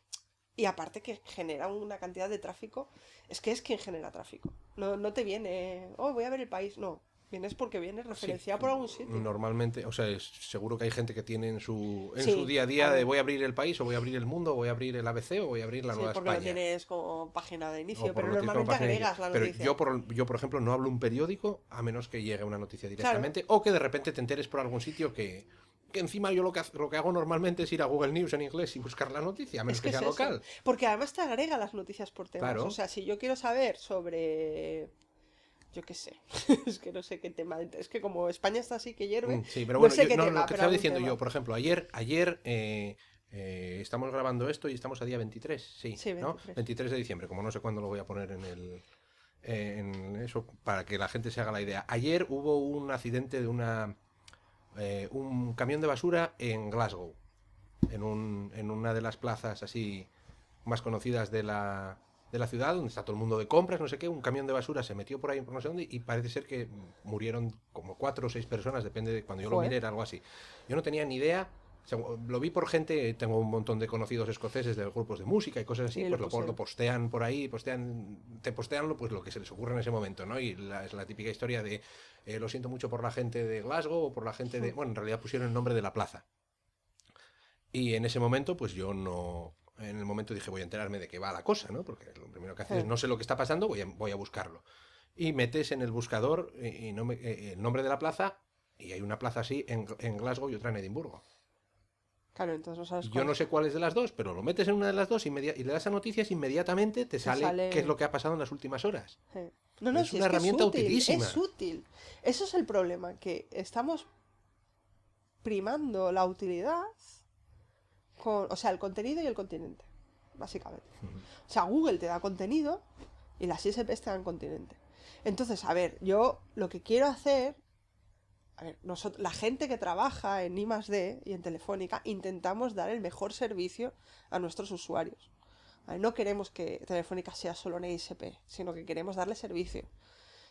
Y aparte que genera una cantidad de tráfico. Es que es quien genera tráfico. No te viene, oh, voy a ver el país. No, vienes porque vienes referenciado por algún sitio. Normalmente, o sea, seguro que hay gente que tiene en su Sí, día a día a de ver. voy a abrir el país, o voy a abrir el mundo, o voy a abrir el ABC, o voy a abrir la Sí, Nueva porque lo España. tienes como página de O inicio, por pero lo tienes como normalmente página de agregas inicio. la Pero noticia. yo, por ejemplo, no hablo un periódico a menos que llegue una noticia directamente, o que de repente te enteres por algún sitio que encima yo lo que hago normalmente es ir a Google News en inglés y buscar la noticia, a menos Es que que sea es eso. local. Porque además te agrega las noticias por temas. Claro. O sea, si yo quiero saber sobre... Yo qué sé. Es que no sé qué tema. Es que como España está así que hierve, Sí, pero no bueno, sé qué lo tema, que pero estaba algún diciendo tema. yo, por ejemplo, ayer estamos grabando esto y estamos a día 23, sí, Sí, ¿no? 23. 23 de diciembre, como no sé cuándo lo voy a poner en eso, para que la gente se haga la idea. Ayer hubo un accidente de un camión de basura en Glasgow, en una de las plazas así más conocidas de la ciudad, donde está todo el mundo de compras, no sé qué. Un camión de basura se metió por ahí por no sé dónde y parece ser que murieron como 4 o 6 personas, depende de cuando yo lo Joder. miré, era algo así. Yo no tenía ni idea. O sea, lo vi por gente, tengo un montón de conocidos escoceses de grupos de música y cosas así, Y pues lo lo postean por ahí, te postean pues lo que se les ocurre en ese momento, ¿no? Y es la típica historia de lo siento mucho por la gente de Glasgow o por la gente de... Bueno, en realidad pusieron el nombre de la plaza. Y en ese momento, pues yo no... En el momento dije, voy a enterarme de qué va la cosa, ¿no? Porque lo primero que haces es, no sé lo que está pasando, voy a buscarlo. Y metes en el buscador el nombre de la plaza, y hay una plaza así en Glasgow y otra en Edimburgo. Claro, entonces no sabes Yo cuál. no sé cuál es de las dos, pero lo metes en una de las dos y le das a noticias, inmediatamente te sale qué es lo que ha pasado en las últimas horas. No, Es si una es que herramienta es útil, utilísima. es útil. Eso es el problema, que estamos primando la utilidad o sea, el contenido y el continente, básicamente. O sea, Google te da contenido y las ISPs te dan continente. Entonces, a ver, yo lo que quiero hacer, a ver, la gente que trabaja en I+D y en Telefónica, intentamos dar el mejor servicio a nuestros usuarios. ¿Vale? No queremos que Telefónica sea solo una ISP, sino que queremos darle servicio.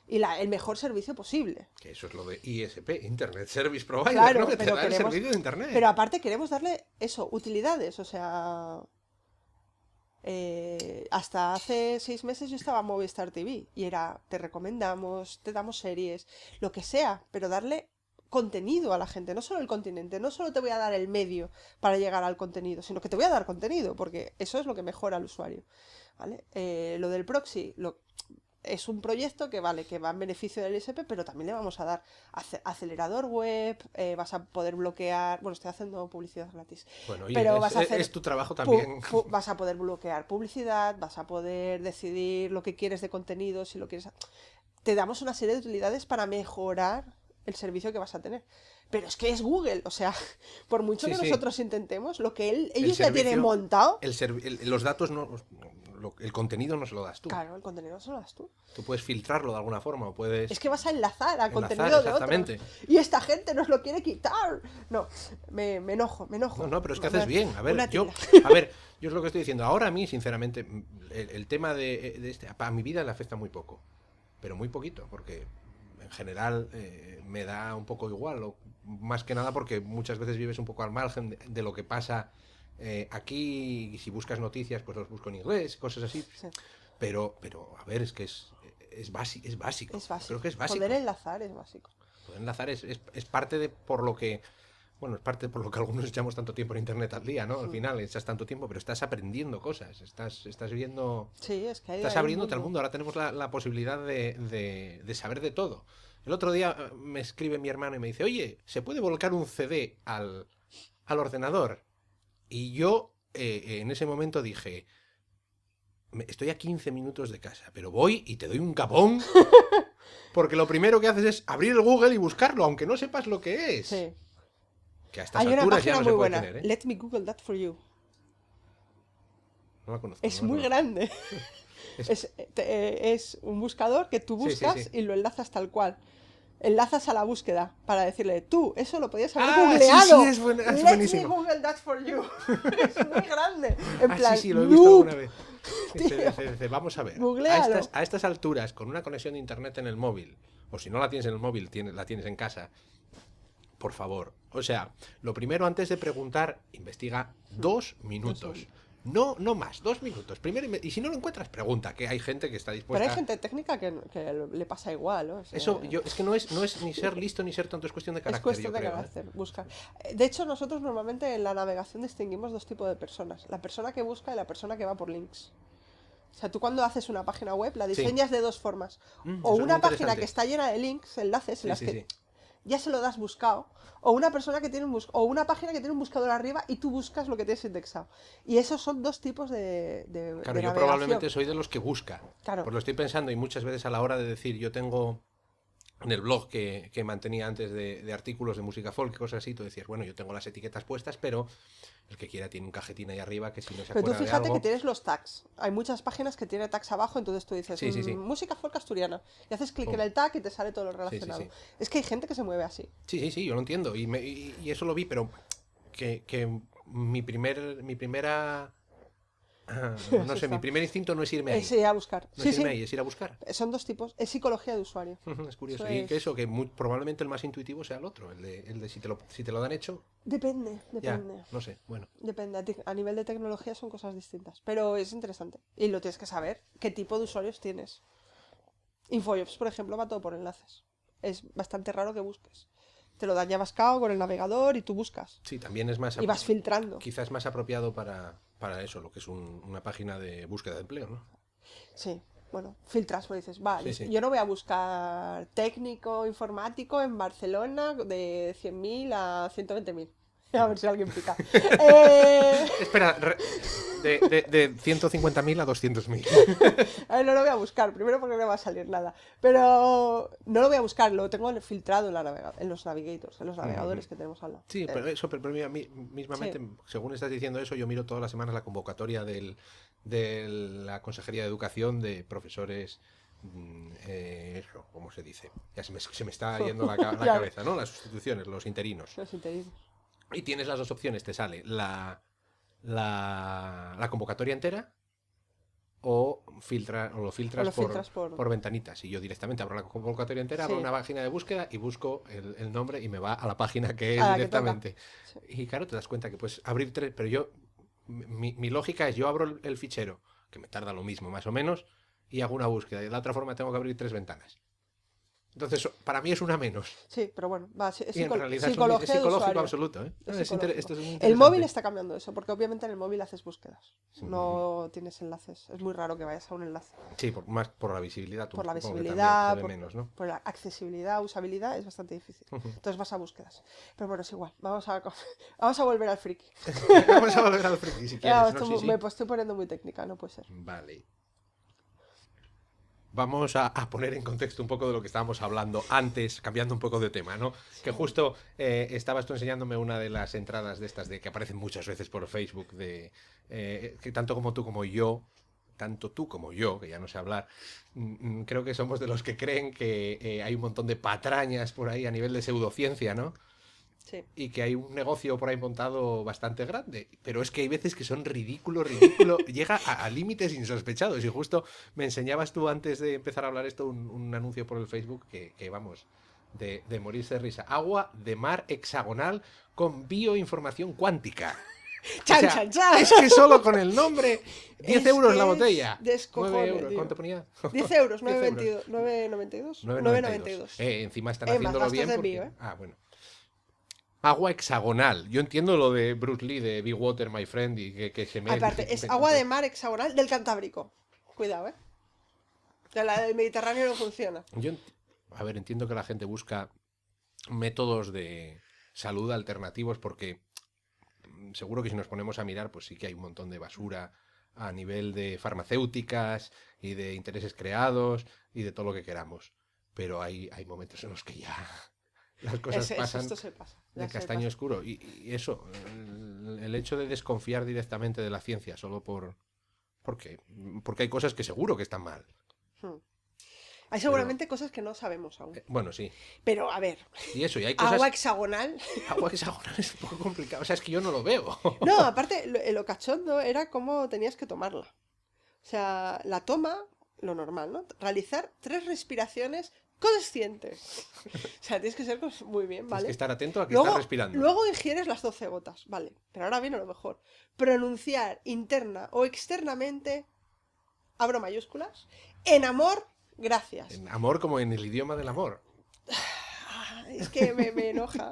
Y el mejor servicio posible. Que eso es lo de ISP, Internet Service Provider, Claro, ¿no? Que te pero da el servicio de Internet. Pero aparte queremos darle eso, utilidades, o sea... hasta hace 6 meses yo estaba en Movistar TV y era, te recomendamos, te damos series, lo que sea, pero darle contenido a la gente, no solo el continente, no solo te voy a dar el medio para llegar al contenido, sino que te voy a dar contenido, porque eso es lo que mejora al usuario, ¿vale? Lo del proxy, es un proyecto que vale, que va en beneficio del ISP, pero también le vamos a dar acelerador web, vas a poder bloquear, bueno, estoy haciendo publicidad gratis, Bueno, oye, pero vas a hacer, es tu trabajo también. vas a poder bloquear publicidad, vas a poder decidir lo que quieres de contenido, si lo quieres... Te damos una serie de utilidades para mejorar el servicio que vas a tener. Pero es que es Google, o sea, por mucho que nosotros intentemos, lo que ellos ya tienen montado... Los datos no... El contenido no se lo das tú. Claro, el contenido no se lo das tú. Tú puedes filtrarlo de alguna forma o puedes... Es que vas a enlazar al contenido de otros. Y esta gente nos lo quiere quitar. No, me enojo. No, pero es que haces bien. A ver, yo es lo que estoy diciendo. Ahora a mí, sinceramente, el tema de este... A mi vida le afecta muy poco. Pero muy poquito, porque en general me da un poco igual. Más que nada porque muchas veces vives un poco al margen de lo que pasa... aquí, si buscas noticias, pues los busco en inglés, cosas así. Sí. Pero, a ver, es que es básico. Es básico. Creo que es básico. Poder enlazar es básico. Poder enlazar es parte de por lo que... Bueno, es parte por lo que algunos echamos tanto tiempo en internet al día, ¿no? Al final echas tanto tiempo, pero estás aprendiendo cosas, estás viendo... Sí, es que estás abriéndote al mundo. Ahora tenemos la posibilidad de saber de todo. El otro día me escribe mi hermano y me dice, oye, ¿se puede volcar un CD al ordenador? Y yo en ese momento dije, estoy a 15 minutos de casa, pero voy y te doy un capón, porque lo primero que haces es abrir el Google y buscarlo, aunque no sepas lo que es. Sí. Que a estas alturas ya no se puede tener, ¿eh? Let me Google that for you. No la conozco. Es muy grande. Es un buscador que tú buscas y lo enlazas tal cual. Enlazas a la búsqueda para decirle, tú, eso lo podías haber googleado. Sí, es buenísimo. Let me Google that for you. Es muy grande. En plan, sí, lo he visto alguna vez. Dice, vamos a ver, a estas alturas, con una conexión de internet en el móvil, o si no la tienes en el móvil, la tienes en casa, por favor. O sea, lo primero, antes de preguntar, investiga 2 minutos. No más, 2 minutos. Primero, y si no lo encuentras, pregunta, que hay gente que está dispuesta... Pero hay gente técnica que le pasa igual, ¿no? O sea, eso, es que no es ni ser listo ni ser tonto, es cuestión de carácter. Es cuestión de carácter, buscar. De hecho, nosotros normalmente en la navegación distinguimos 2 tipos de personas. La persona que busca y la persona que va por links. O sea, tú cuando haces una página web la diseñas de 2 formas. O una página que está llena de links, enlaces, en las que ya se lo das buscado, o una persona que tiene una página que tiene un buscador arriba y tú buscas lo que tienes indexado. Y esos son 2 tipos de claro, de yo probablemente soy de los que busca. Claro. Pues lo estoy pensando y muchas veces a la hora de decir, yo tengo en el blog que mantenía antes de artículos de música folk y cosas así, tú decías, bueno, yo tengo las etiquetas puestas, pero el que quiera tiene un cajetín ahí arriba que si no se acuerda de algo... Pero tú fíjate que tienes los tags. Hay muchas páginas que tienen tags abajo, entonces tú dices, música folk asturiana. Y haces clic en el tag y te sale todo lo relacionado. Es que hay gente que se mueve así. Sí, yo lo entiendo. Y eso lo vi, pero que mi primera... no sé, mi primer instinto no es irme ahí. Es ir a buscar. No es irme ahí, es ir a buscar. Son 2 tipos. Es psicología de usuario. Es curioso. Y que probablemente el más intuitivo sea el otro. El de si te lo dan hecho. Depende. Ya, no sé, bueno. Depende. A nivel de tecnología son cosas distintas. Pero es interesante. Y lo tienes que saber. ¿Qué tipo de usuarios tienes? InfoJobs, por ejemplo, va todo por enlaces. Es bastante raro que busques. Te lo dan ya vascado con el navegador y tú buscas. Sí, también es más... Y vas filtrando. Quizás es más apropiado para eso, lo que es una página de búsqueda de empleo, ¿no? Sí, bueno, filtras, pues dices, vale, yo no voy a buscar técnico informático en Barcelona de 100.000 a 120.000. A ver si alguien pica. Espera, de 150.000 a 200.000. A ver, no lo voy a buscar, primero porque no me va a salir nada. Pero no lo voy a buscar, lo tengo filtrado en los navigators, en los navegadores que tenemos al lado. Sí, pero mira, mismamente, Sí. según estás diciendo eso, yo miro todas las semanas la convocatoria de la Consejería de Educación de profesores, ¿cómo se dice? Ya se me está yendo la Ya. cabeza, ¿no? Las sustituciones, los interinos. Los interinos. Y tienes las dos opciones, te sale la convocatoria entera o lo filtras, O lo filtras por ventanitas. Y yo directamente abro la convocatoria entera, Sí. abro una página de búsqueda y busco el nombre y me va a la página que es A la que directamente. toca. Y claro, te das cuenta que puedes abrir tres, pero mi lógica es, yo abro el fichero, que me tarda lo mismo más o menos, y hago una búsqueda. Y de la otra forma tengo que abrir 3 ventanas. Entonces, para mí es una menos. Sí, pero bueno, es Y en realidad es psicología de psicológico usuario. absoluto, ¿eh? Es Esto es psicológico. muy El interesante. móvil está cambiando eso, porque obviamente en el móvil haces búsquedas. Sí. No tienes enlaces. Es muy raro que vayas a un enlace. Sí, más por la visibilidad. Por la supongo que visibilidad, también se ve menos, ¿no? por la accesibilidad, usabilidad, es bastante difícil. Entonces vas a búsquedas. Pero bueno, es igual. Vamos a volver al friki. Vamos a volver al friki si quieres, ¿no? Sí. Me estoy poniendo muy técnica, no puede ser. Vale. Vamos a poner en contexto un poco de lo que estábamos hablando antes, cambiando un poco de tema, ¿no? Que justo estabas tú enseñándome una de las entradas de estas de que aparecen muchas veces por Facebook, que tanto tú como yo, que ya no sé hablar, creo que somos de los que creen que hay un montón de patrañas por ahí a nivel de pseudociencia, ¿no? Sí. Y que hay un negocio por ahí montado bastante grande. Pero es que hay veces que son ridículo, llega a límites insospechados. Y justo me enseñabas tú antes de empezar a hablar esto un anuncio por el Facebook que vamos, de morirse de risa. Agua de mar hexagonal con bioinformación cuántica. ¡Chan, O sea, chan, chan! Es que solo con el nombre, 10 Es euros que la es botella. 9 descojones, euros, tío. ¿cuánto ponía? 10 euros, 10 9,92. 9,92. 9,92. Encima están Más haciéndolo gastos bien de porque... envío, ¿eh? Ah, bueno. Agua hexagonal. Yo entiendo lo de Bruce Lee, de Be Water, My Friend, y que se me... Aparte, es agua de mar hexagonal del Cantábrico. Cuidado, ¿eh? La del Mediterráneo no funciona. A ver, entiendo que la gente busca métodos de salud alternativos porque seguro que si nos ponemos a mirar, pues sí que hay un montón de basura a nivel de farmacéuticas y de intereses creados y de todo lo que queramos. Pero hay momentos en los que ya las cosas pasan Esto se pasa. de castaño oscuro. Y eso, el hecho de desconfiar directamente de la ciencia solo porque hay cosas que seguro que están mal. Hay seguramente cosas que no sabemos aún. Bueno, sí. Pero, a ver, Y eso, y hay cosas... agua hexagonal. Agua hexagonal es un poco complicado. O sea, es que yo no lo veo. No, aparte, lo cachondo era cómo tenías que tomarla. O sea, la toma, lo normal, ¿no? Realizar 3 respiraciones conscientes. O sea, tienes que ser muy bien, ¿vale? Tienes que estar atento a que Luego, estás respirando. luego ingieres las 12 gotas, vale. Pero ahora viene lo mejor. Pronunciar interna o externamente, abro mayúsculas, en amor, gracias. En amor como en el idioma del amor. Es que me enoja.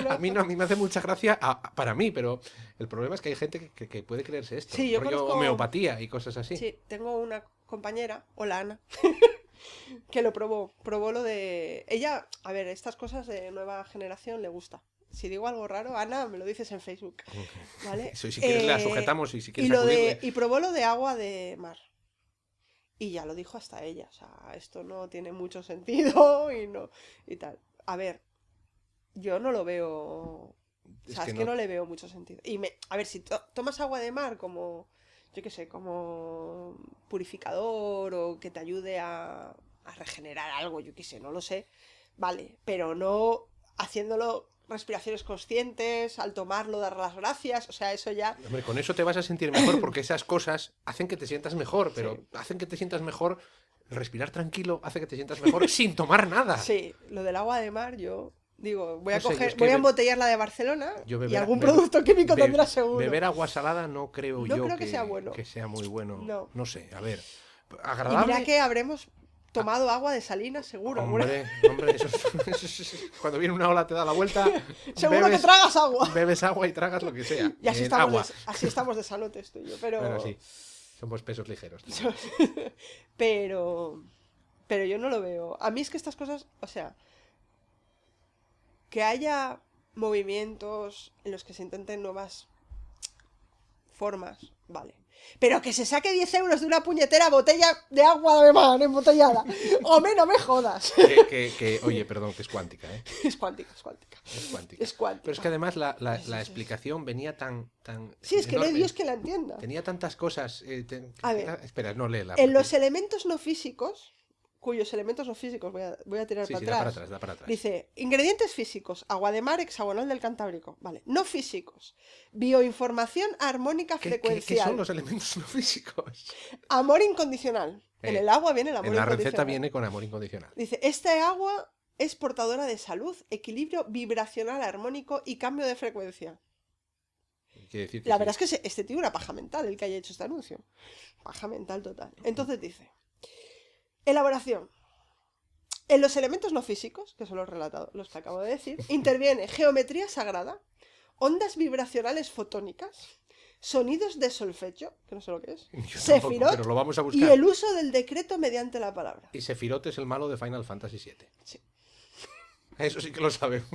A mí no, a mí me hace mucha gracia para mí, pero el problema es que hay gente que puede creerse esto. Sí, yo rollo conozco... homeopatía y cosas así. Sí, tengo una compañera, hola Ana, que lo probó. Probó lo de... Ella, a ver, estas cosas de nueva generación le gusta. Si digo algo raro, Ana, me lo dices en Facebook. ¿Vale? Eso, y si quieres la sujetamos y si quieres acudirle. Y probó lo de agua de mar. Y ya lo dijo hasta ella. O sea, esto no tiene mucho sentido y tal. A ver, yo no lo veo... O sea, es que no le veo mucho sentido. A ver, si tomas agua de mar como, yo qué sé, como purificador o que te ayude a regenerar algo, yo qué sé, no lo sé. Vale, pero no haciéndolo respiraciones conscientes, al tomarlo dar las gracias, o sea, eso ya... Hombre, con eso te vas a sentir mejor porque esas cosas hacen que te sientas mejor, pero Sí. hacen que te sientas mejor... El respirar tranquilo hace que te sientas mejor sin tomar nada. Sí, lo del agua de mar, yo digo, voy a No sé, coger, es que voy a embotellar la de Barcelona yo y algún producto químico tendrá seguro. Beber agua salada no creo No yo creo que sea bueno. que sea muy bueno. No. No sé, a ver. Y Agradable. mira que habremos tomado agua de Salinas, seguro. Hombre, eso es- cuando viene una ola te da la vuelta. Seguro que tragas agua. Bebes agua y tragas lo que sea. Y así Agua. así estamos de sanotes tú y yo, pero... Bueno, sí. Somos pesos ligeros. pero yo no lo veo. A mí es que estas cosas, o sea, que haya movimientos en los que se intenten nuevas formas, vale. Pero que se saque 10 euros de una puñetera botella de agua de mar embotellada. Hombre, no me jodas. Oye, perdón, que es cuántica, ¿eh? Es cuántica. Es cuántica. Es cuántica. Pero es que además la explicación venía tan Sí, es que no hay enorme. Dios que la entienda. Tenía tantas cosas. A ver, espera, no léela. en los elementos no físicos, cuyos elementos no físicos voy a tirar Sí, para da para atrás. atrás, da para atrás. Dice, ingredientes físicos, agua de mar, hexagonal del Cantábrico. Vale, no físicos. Bioinformación armónica ¿Qué frecuencial. son los elementos no físicos? Amor incondicional. En el agua viene el amor En la incondicional. receta viene con amor incondicional. Dice, este agua es portadora de salud, equilibrio vibracional armónico y cambio de frecuencia. Quiere decir que La sí. verdad es que este tío una paja mental, el que haya hecho este anuncio. Paja mental total. Entonces dice, elaboración. En los elementos no físicos, que son los que acabo de decir, interviene geometría sagrada, ondas vibracionales fotónicas, sonidos de solfecho, que no sé lo que es, Yo tampoco, sefirot pero lo vamos a buscar. y el uso del decreto mediante la palabra. Y Sefirot es el malo de Final Fantasy VII. Sí. Eso sí que lo sabemos.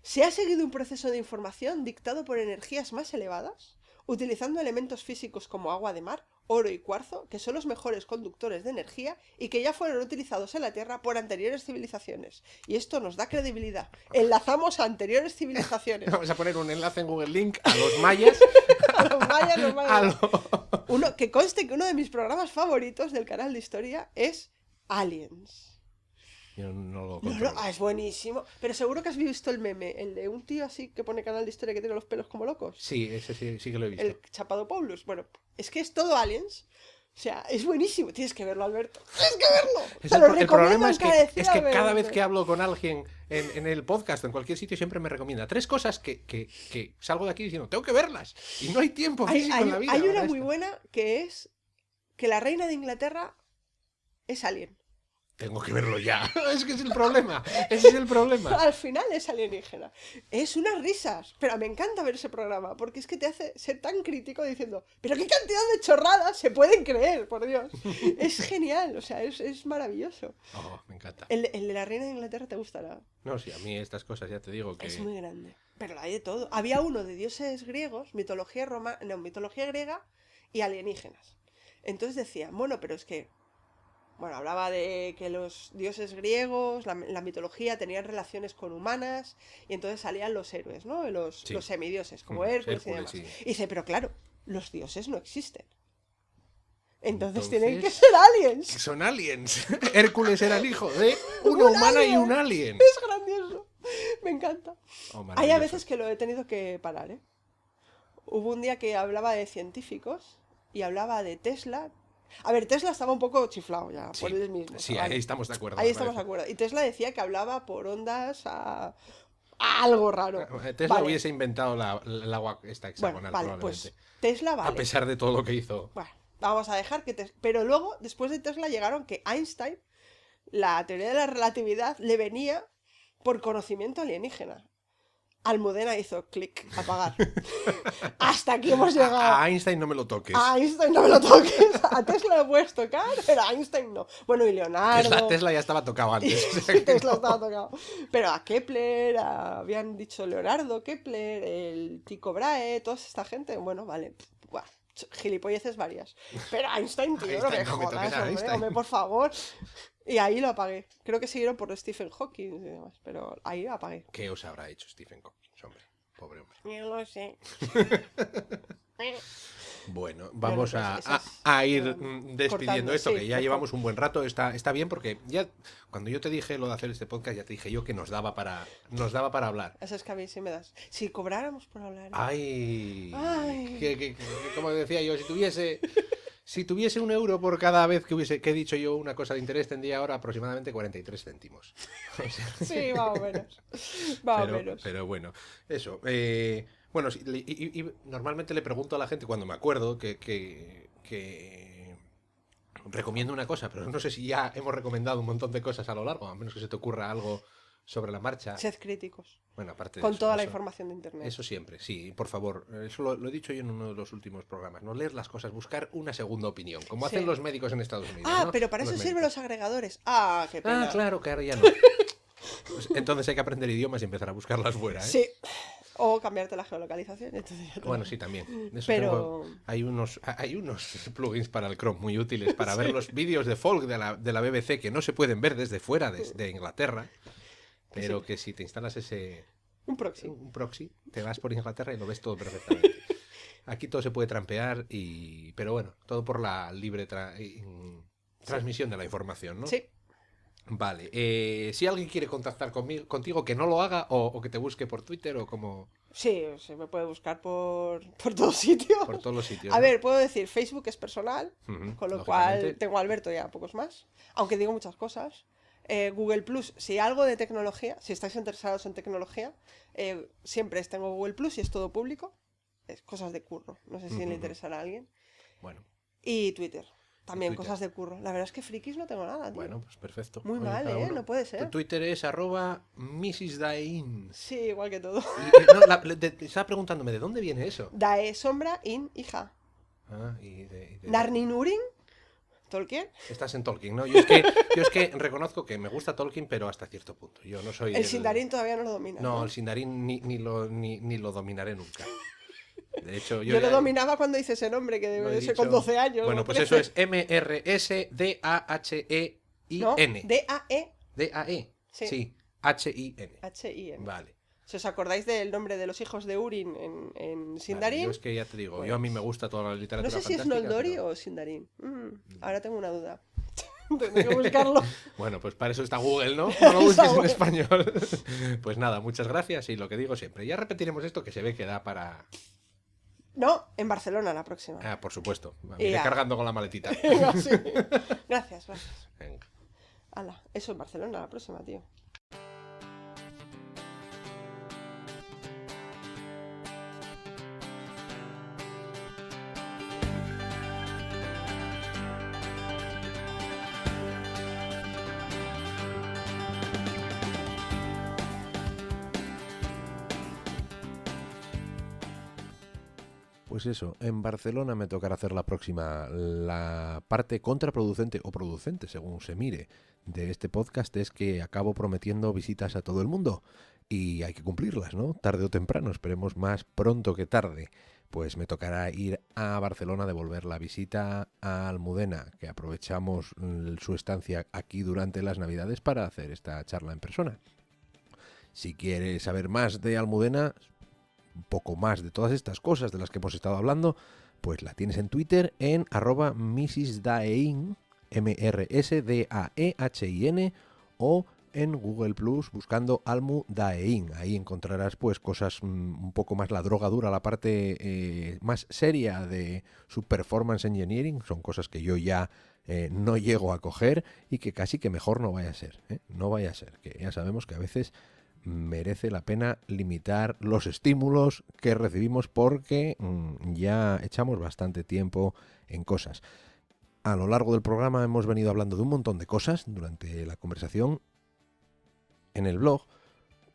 Se ha seguido un proceso de información dictado por energías más elevadas, utilizando elementos físicos como agua de mar, oro y cuarzo, que son los mejores conductores de energía y que ya fueron utilizados en la Tierra por anteriores civilizaciones. Y esto nos da credibilidad. Enlazamos a anteriores civilizaciones. Vamos a poner un enlace en Google Link a los mayas. A los mayas, los mayas. A Que conste que uno de mis programas favoritos del canal de historia es Aliens. Yo no lo No, controlo. es buenísimo. Pero seguro que has visto el meme, el de un tío así que pone canal de historia que tiene los pelos como locos. Sí, ese sí que lo he visto. El Chapado Paulus. Bueno, es que es todo Aliens. O sea, es buenísimo. Tienes que verlo, Alberto. ¡Tienes que verlo! Te lo El recomiendo problema es que cada encarecidamente. vez que hablo con alguien en el podcast o en cualquier sitio siempre me recomienda 3 cosas que salgo de aquí diciendo, tengo que verlas. Y no hay tiempo físico en la vida. Hay una para muy esto. buena que es que la reina de Inglaterra es alien. Tengo que verlo ya. Es que es el problema. Ese es el problema. Al final es alienígena. Es unas risas. Pero me encanta ver ese programa porque es que te hace ser tan crítico diciendo, pero qué cantidad de chorradas se pueden creer, por Dios. Es genial, o sea, es maravilloso. Oh, me encanta. El de la reina de Inglaterra te gustará. No, sí, a mí estas cosas ya te digo que... Es muy grande. Pero hay de todo. Había uno de dioses griegos, mitología griega y alienígenas. Entonces decía, bueno, pero es que... Bueno, hablaba de que los dioses griegos, la mitología, tenían relaciones con humanas y entonces salían los héroes, ¿no? Los semidioses, como Hércules y demás. sí. Y dice, pero claro, los dioses no existen. Entonces Entonces, tienen que ser aliens. Son aliens. Hércules era el hijo de una Un humana y alien. un alien. Es grandioso. Me encanta. Oh, Hay a maravilloso. veces que lo he tenido que parar, ¿eh? Hubo un día que hablaba de científicos y hablaba de Tesla. A ver, Tesla estaba un poco chiflado ya, Sí, por él mismo. sí, ¿vale? ahí estamos de acuerdo. Ahí me estamos de parece. acuerdo. Y Tesla decía que hablaba por ondas a algo raro. Tesla Vale. hubiese inventado el agua esta hexagonal, Bueno, vale, probablemente. pues Tesla A vale. pesar de todo lo que hizo. Bueno, vamos a dejar que Pero luego, después de Tesla, llegaron que Einstein, la teoría de la relatividad, le venía por conocimiento alienígena. Almudena hizo clic, apagar. Hasta aquí hemos llegado. A Einstein no me lo toques. A Einstein no me lo toques. A Tesla lo puedes tocar, pero a Einstein no. Bueno, y Leonardo. Tesla ya estaba tocado antes. o sea que Tesla no. estaba tocado. Pero a Kepler, habían dicho Leonardo, Kepler, el Tycho Brahe, toda esta gente. Bueno, vale. Buah, gilipolleces varias. Pero Einstein, tío, no me Einstein, no me jodas, toques a hombre, Einstein. hombre, por favor. Y ahí lo apagué. Creo que siguieron por Stephen Hawking y demás, pero ahí lo apagué. ¿Qué os habrá hecho Stephen Hawking, hombre? Pobre hombre. Yo lo sé. Bueno, vamos pues a, eso es, a ir cortando, despidiendo esto, sí, que ya por llevamos un buen rato. Está bien porque ya cuando yo te dije lo de hacer este podcast, ya te dije yo que nos daba para hablar. Eso es que a mí sí me das. Si cobráramos por hablar. Ay, Ay. como decía yo, si tuviese 1 euro por cada vez que he dicho yo una cosa de interés, tendría ahora aproximadamente 43 céntimos. O sea, Sí, más o menos. Más o menos. pero bueno, eso. Bueno, sí, y normalmente le pregunto a la gente cuando me acuerdo que recomiendo una cosa, pero no sé si ya hemos recomendado un montón de cosas a lo largo, a menos que se te ocurra algo sobre la marcha. Sed críticos. Bueno, aparte de Con eso, toda la eso- información de internet. Eso siempre, sí, por favor. Eso lo he dicho yo en uno de los últimos programas. No leer las cosas, buscar una segunda opinión, como Sí. hacen los médicos en Estados Unidos. Ah, ¿no? pero para eso Los sirven médicos. los agregadores. Ah, qué pena. Ah, claro, que ahora ya no. Pues entonces hay que aprender idiomas y empezar a buscarlas fuera, ¿eh? Sí. O cambiarte la geolocalización. Entonces ya Bueno, sí, también. Eso Pero... hay unos plugins para el Chrome muy útiles para ver Sí. los vídeos de folk de la BBC que no se pueden ver desde fuera, desde Inglaterra, Que pero sí. que si te instalas Un proxy. un proxy, te vas por Inglaterra y lo ves todo perfectamente. Aquí todo se puede trampear, pero bueno, todo por la libre transmisión de la información, ¿no? Sí. Vale, si alguien quiere contactar contigo, que no lo haga o que te busque por Twitter o como Sí, se me puede buscar por todos sitios. por todos los sitios. A ¿no? ver, puedo decir, Facebook es personal, Ujú, con lo lógicamente. cual tengo a Alberto y a pocos más, aunque digo muchas cosas. Google Plus, si algo de tecnología, si estáis interesados en tecnología, siempre tengo Google Plus y es todo público. Es cosas de curro, no sé si le interesará a alguien. Bueno, Y Twitter, también Twitter. cosas de curro. La verdad es que frikis no tengo nada, tío. bueno, pues perfecto. Muy Oye, mal, cada uno. No puede Tu ser. Twitter es @Mrs. Dain. Sí, igual que todo. No, estaba preguntándome, ¿de dónde viene eso? Dae sombra in hija. Ah, Narninurin, Tolkien. Estás en Tolkien, ¿no? Yo es que reconozco que me gusta Tolkien, pero hasta cierto punto. Yo no soy El Sindarin todavía no lo domina. No, el Sindarin ni lo dominaré nunca. De hecho, Yo lo ya dominaba cuando hice ese nombre, que lo he debe ser con dicho. 12 años. Bueno, o pues 13. eso es MRSDAHEIN. No, D-A-E. D-A-E. Sí. Sí, H-I-N. H-I-N. Vale. Si os acordáis del nombre de los hijos de Urin en Vale, Sindarin. yo es que ya te digo, Pues- yo a mí me gusta toda la No literatura sé si es fantástica, Noldori pero- o Sindarin. Ahora tengo una duda. Tendré que buscarlo. Bueno, pues para eso está Google, ¿no? No lo busques en Google. español. Pues nada, muchas gracias y lo que digo siempre. Ya repetiremos esto que se ve que da para... No, en Barcelona la próxima. Ah, por supuesto. Me Y iré ya. cargando con la maletita. Venga, sí. Gracias, gracias. Venga. Hala, eso en Barcelona la próxima, tío. Pues eso, en Barcelona me tocará hacer la próxima. La parte contraproducente o producente, según se mire, de este podcast es que acabo prometiendo visitas a todo el mundo y hay que cumplirlas, ¿no? Tarde o temprano, esperemos más pronto que tarde. Pues me tocará ir a Barcelona, devolver la visita a Almudena, que aprovechamos su estancia aquí durante las Navidades para hacer esta charla en persona. Si quieres saber más de Almudena, un poco más de todas estas cosas de las que hemos estado hablando, pues la tienes en Twitter en @MrsDaein, MRSDAEHIN, o en Google Plus buscando Almu Daein. Ahí encontrarás pues cosas un poco más la droga dura, la parte más seria de su performance engineering. Son cosas que yo ya no llego a coger y que casi que mejor no vaya a ser. No vaya a ser, que ya sabemos que a veces merece la pena limitar los estímulos que recibimos porque ya echamos bastante tiempo en cosas. A lo largo del programa hemos venido hablando de un montón de cosas durante la conversación. En el blog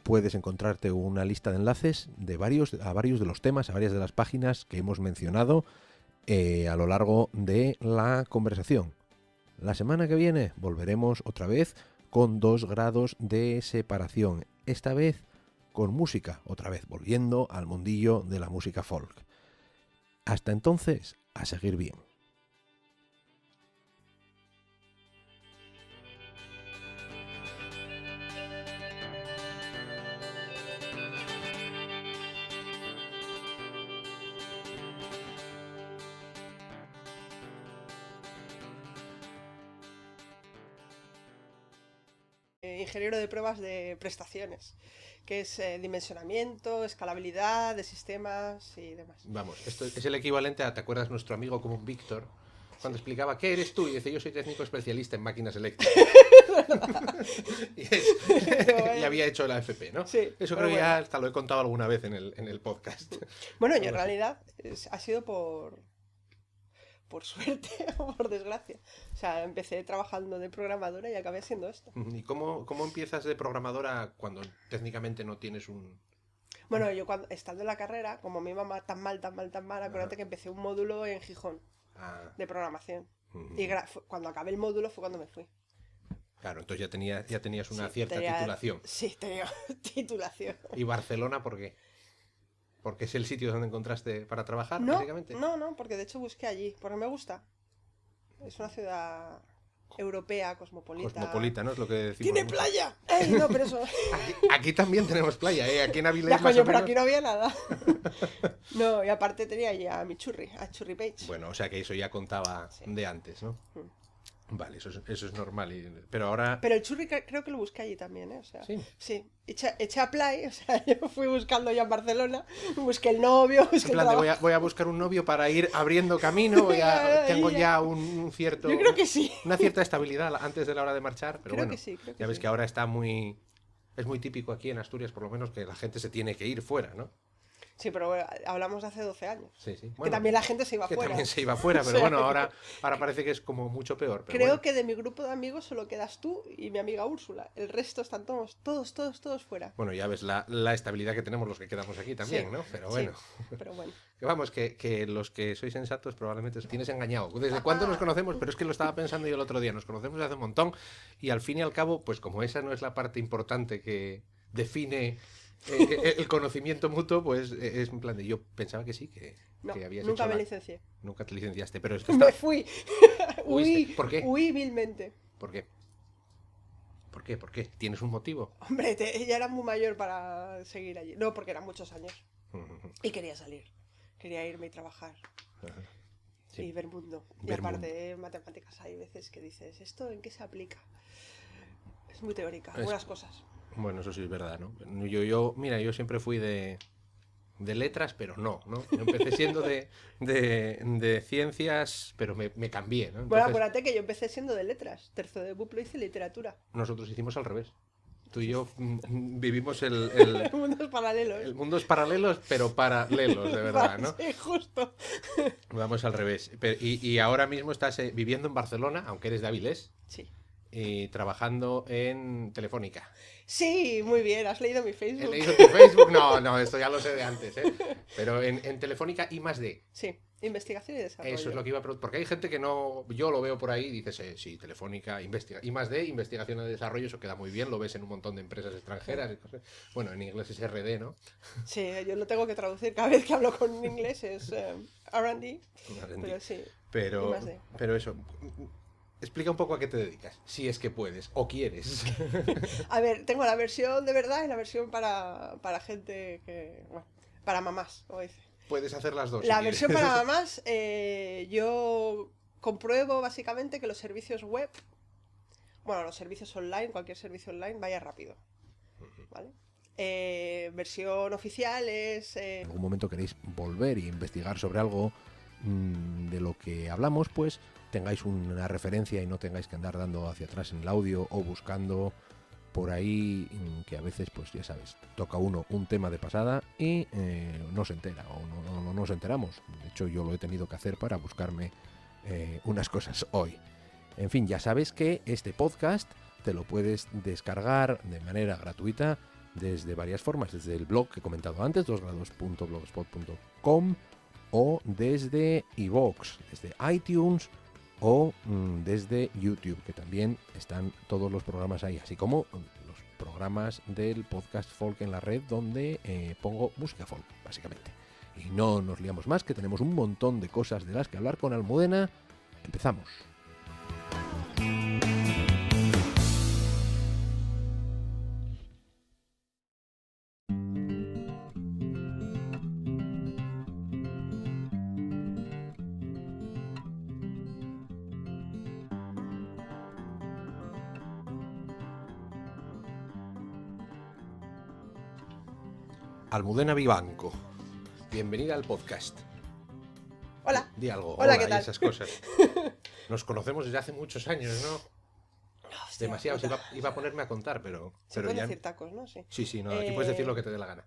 puedes encontrarte una lista de enlaces de varios de los temas, a varias de las páginas que hemos mencionado a lo largo de la conversación. La semana que viene volveremos otra vez con 2 grados de separación. Esta vez con música, otra vez volviendo al mundillo de la música folk. Hasta entonces, a seguir bien. Ingeniero de pruebas de prestaciones, que es dimensionamiento, escalabilidad de sistemas y demás. Vamos, esto es el equivalente a, ¿te acuerdas nuestro amigo común Víctor? Cuando explicaba, ¿qué eres tú? Y dice, yo soy técnico especialista en máquinas eléctricas. y había hecho la FP, ¿no? Sí, Eso pero creo que ya bueno. hasta lo he contado alguna vez en el podcast. Bueno, y en Algo así. realidad ha sido por suerte o por desgracia. O sea, empecé trabajando de programadora y acabé haciendo esto. ¿Y cómo empiezas de programadora cuando técnicamente no tienes un... Bueno, yo cuando estando en la carrera, como mi mamá tan mal, acuérdate Ajá. que empecé un módulo en Gijón Ah, de programación. ujú. Y cuando acabé el módulo fue cuando me fui. Claro, entonces ya tenías una Sí, cierta titulación. Sí, tenía titulación. ¿Y Barcelona por qué? ¿Porque es el sitio donde encontraste para trabajar, No, básicamente? no, porque de hecho busqué allí, porque me gusta. Es una ciudad europea, cosmopolita. Cosmopolita, ¿no? Es lo que decimos. ¡Tiene mucho. playa! ¡Ey, no, pero eso! Aquí también tenemos playa, ¿eh? Aquí en Avilés Ya, más coño, o pero menos. aquí no había nada. No, y aparte tenía ya a mi churri, a Churri Page. Bueno, o sea que eso ya contaba Sí. de antes, ¿no? Mm. Vale, eso es normal. Pero ahora... Pero el churri creo que lo busqué allí también, ¿eh? O sea, Sí. sí. Eché apply, o sea, yo fui buscando ya en Barcelona, busqué el novio, busqué En el plan de trabajo. voy a buscar un novio para ir abriendo camino, tengo ya un cierto... Yo creo que sí. Una cierta estabilidad antes de la hora de marchar, pero Creo bueno, que sí, creo que ya ves sí. que ahora está muy... Es muy típico aquí en Asturias, por lo menos, que la gente se tiene que ir fuera, ¿no? Sí, pero bueno, hablamos de hace 12 años. Sí, sí. Que Bueno, también la gente se iba que fuera. también se iba fuera, O pero sea, bueno, ahora parece que es como mucho peor. Pero Creo bueno. que de mi grupo de amigos solo quedas tú y mi amiga Úrsula. El resto están todos fuera. Bueno, ya ves la estabilidad que tenemos los que quedamos aquí también, Sí, ¿no? Pero sí, bueno. pero bueno. Que vamos, que los que sois sensatos probablemente os tienes engañado. ¿Desde cuándo nos conocemos? Pero es que lo estaba pensando yo el otro día. Nos conocemos hace un montón y al fin y al cabo, pues como esa no es la parte importante que define el conocimiento mutuo, pues es en plan de yo pensaba que sí, No, que habías nunca hecho me la- licencié. Nunca te licenciaste, pero es que Me está... fui. ¿Huiste? ¿Por qué? Huí vilmente. ¿Por qué? ¿Por qué? ¿Por qué? ¿Tienes un motivo? Hombre, ella era muy mayor para seguir allí. No, porque eran muchos años. Y quería salir. Quería irme y trabajar. Sí. Y ver mundo. Y Ver aparte, matemáticas hay veces que dices, ¿esto en qué se aplica? Es muy teórica, Es- algunas cosas. Bueno, eso sí es verdad, ¿no? Mira, yo siempre fui de letras, pero no. Yo empecé siendo de ciencias, pero me cambié, ¿no? Bueno, Entonces, acuérdate que yo empecé siendo de letras. Tercero de BUP lo hice literatura. nosotros hicimos al revés. Tú y yo vivimos Mundos paralelos. el mundos paralelos, pero paralelos, de verdad, ¿no? Sí, justo. Vamos al revés. Y ahora mismo estás viviendo en Barcelona, aunque eres de Avilés, Sí. y trabajando en Telefónica. Sí, muy bien, has leído mi ¿He Facebook. leído tu Facebook? No, esto ya lo sé de antes, ¿eh? Pero en Telefónica I+D. Sí, investigación y desarrollo. Eso es lo que iba a preguntar. Porque hay gente que no... Yo lo veo por ahí y dices, sí, Telefónica, I+D, investigación y desarrollo, eso queda muy bien, lo ves en un montón de empresas extranjeras y cosas. Bueno, en inglés es RD, ¿no? Sí, yo lo tengo que traducir cada vez que hablo con inglés, es R&D, pero sí. Pero, I+D. pero eso... Explica un poco a qué te dedicas, si es que puedes o quieres. A ver, tengo la versión de verdad y la versión para gente que... Bueno, para mamás, como dice. Puedes hacer las dos. La si versión quieres. para mamás, yo compruebo básicamente que los servicios web, bueno, los servicios online, cualquier servicio online, vaya rápido. ¿Vale? Versión oficial es... En algún momento queréis volver e investigar sobre algo de lo que hablamos, pues tengáis una referencia y no tengáis que andar dando hacia atrás en el audio o buscando por ahí, que a veces, pues ya sabes, toca uno un tema de pasada y no se entera o no nos enteramos. De hecho, yo lo he tenido que hacer para buscarme unas cosas hoy. En fin, ya sabes que este podcast te lo puedes descargar de manera gratuita desde varias formas, desde el blog que he comentado antes, 2grados.blogspot.com, o desde iVoox, desde iTunes o desde YouTube, que también están todos los programas ahí, así como los programas del podcast Folk en la Red, donde pongo música folk, básicamente. Y no nos liamos más, que tenemos un montón de cosas de las que hablar con Almudena. Empezamos. Almudena Vivanco, bienvenida al podcast. Hola. Di algo. Hola, ¿qué y tal? esas cosas. Nos conocemos desde hace muchos años, ¿no? Hostia, Demasiado. puta. Iba a ponerme a contar, pero Se pueden ya... decir tacos, ¿no? Sí. Sí, no, aquí puedes decir lo que te dé la gana.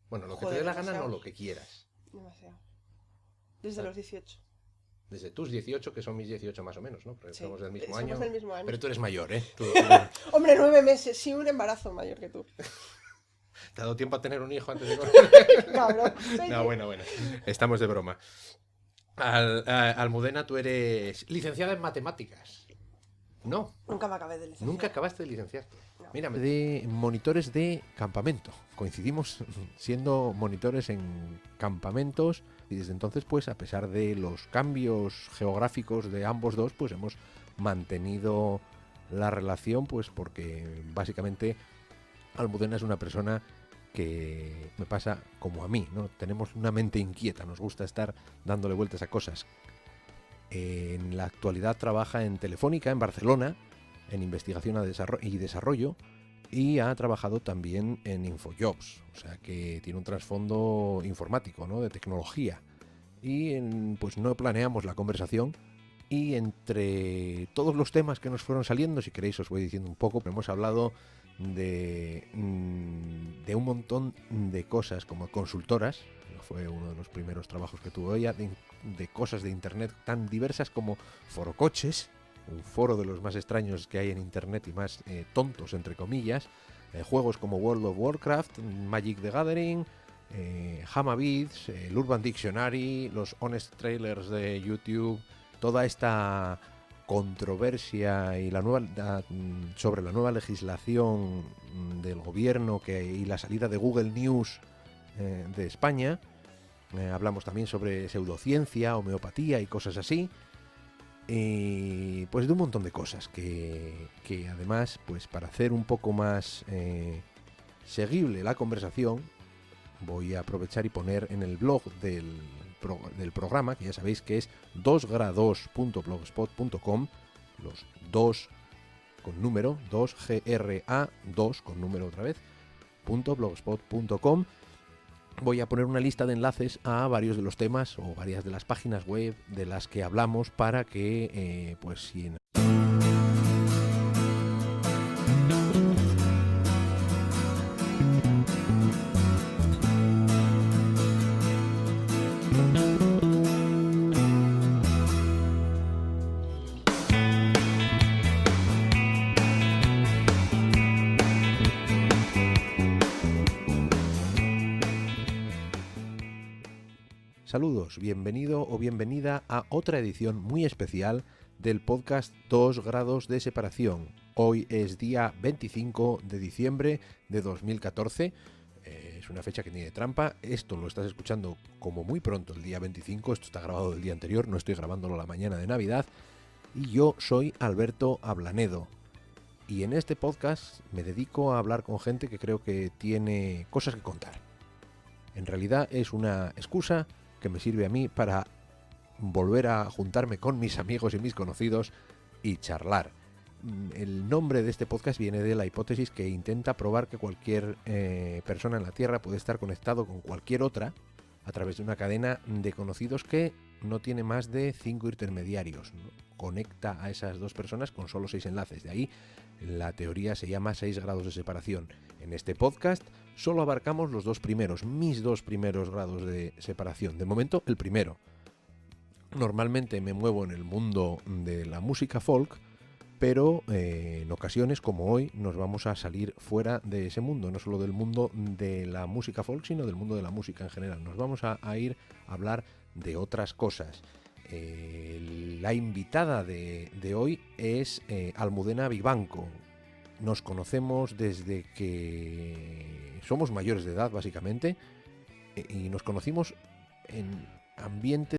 Bueno, lo que te Joder, dé la gana, demasiado. no lo que quieras. Demasiado. Desde los 18. Desde tus 18, que son mis 18 más o menos, ¿no? Porque Sí, somos del mismo somos año. del mismo año. Pero tú eres mayor, ¿eh? Hombre, 9 meses, sí, un embarazo mayor que tú. ¿Te ha dado tiempo a tener un hijo antes de... Cabrón. No, bueno. Estamos de broma. Almudena, tú eres licenciada en matemáticas. No, Nunca me acabé de licenciar. nunca acabaste de licenciarte. No. Mira, de monitores de campamento. Coincidimos siendo monitores en campamentos y desde entonces, pues a pesar de los cambios geográficos de ambos dos, pues hemos mantenido la relación, pues porque básicamente Almudena es una persona que me pasa como a mí, ¿no? Tenemos una mente inquieta, nos gusta estar dándole vueltas a cosas. En la actualidad trabaja en Telefónica, en Barcelona, en investigación y desarrollo, y ha trabajado también en Infojobs, o sea que tiene un trasfondo informático, ¿no? De tecnología. Y pues no planeamos la conversación, y entre todos los temas que nos fueron saliendo, si queréis os voy diciendo un poco, pero hemos hablado de un montón de cosas como consultoras. Fue uno de los primeros trabajos que tuvo ella, de cosas de internet tan diversas como Forocoches, un foro de los más extraños que hay en internet y más tontos entre comillas, juegos como World of Warcraft, Magic the Gathering, Hamavids, el Urban Dictionary, los Honest Trailers de YouTube, toda esta controversia y sobre la nueva legislación del gobierno y la salida de Google News de España. Hablamos también sobre pseudociencia, homeopatía y cosas así. Pues de un montón de cosas que además, pues para hacer un poco más seguible la conversación, voy a aprovechar y poner en el blog del programa, que ya sabéis que es 2gra2.blogspot.com, los 2 con número, 2GRA2 con número otra vez, .blogspot.com. Voy a poner una lista de enlaces a varios de los temas o varias de las páginas web de las que hablamos para que, pues si en Saludos, bienvenido o bienvenida a otra edición muy especial del podcast 2 grados de separación. Hoy es día 25 de diciembre de 2014, es una fecha que tiene trampa. Esto lo estás escuchando como muy pronto, el día 25, esto está grabado el día anterior, no estoy grabándolo la mañana de Navidad. Y yo soy Alberto Ablanedo. Y en este podcast me dedico a hablar con gente que creo que tiene cosas que contar. En realidad es una excusa que me sirve a mí para volver a juntarme con mis amigos y mis conocidos y charlar. El nombre de este podcast viene de la hipótesis que intenta probar que cualquier persona en la Tierra puede estar conectado con cualquier otra a través de una cadena de conocidos que no tiene más de 5 intermediarios, ¿no? Conecta a esas dos personas con solo 6 enlaces. De ahí la teoría se llama 6 grados de separación. En este podcast solo abarcamos los dos primeros, mis dos primeros grados de separación. De momento, el primero. Normalmente me muevo en el mundo de la música folk, pero en ocasiones, como hoy, nos vamos a salir fuera de ese mundo, no solo del mundo de la música folk, sino del mundo de la música en general. Nos vamos a ir a hablar de otras cosas. La invitada de hoy es Almudena Vivanco. Nos conocemos desde que somos mayores de edad, básicamente, y nos conocimos en ambiente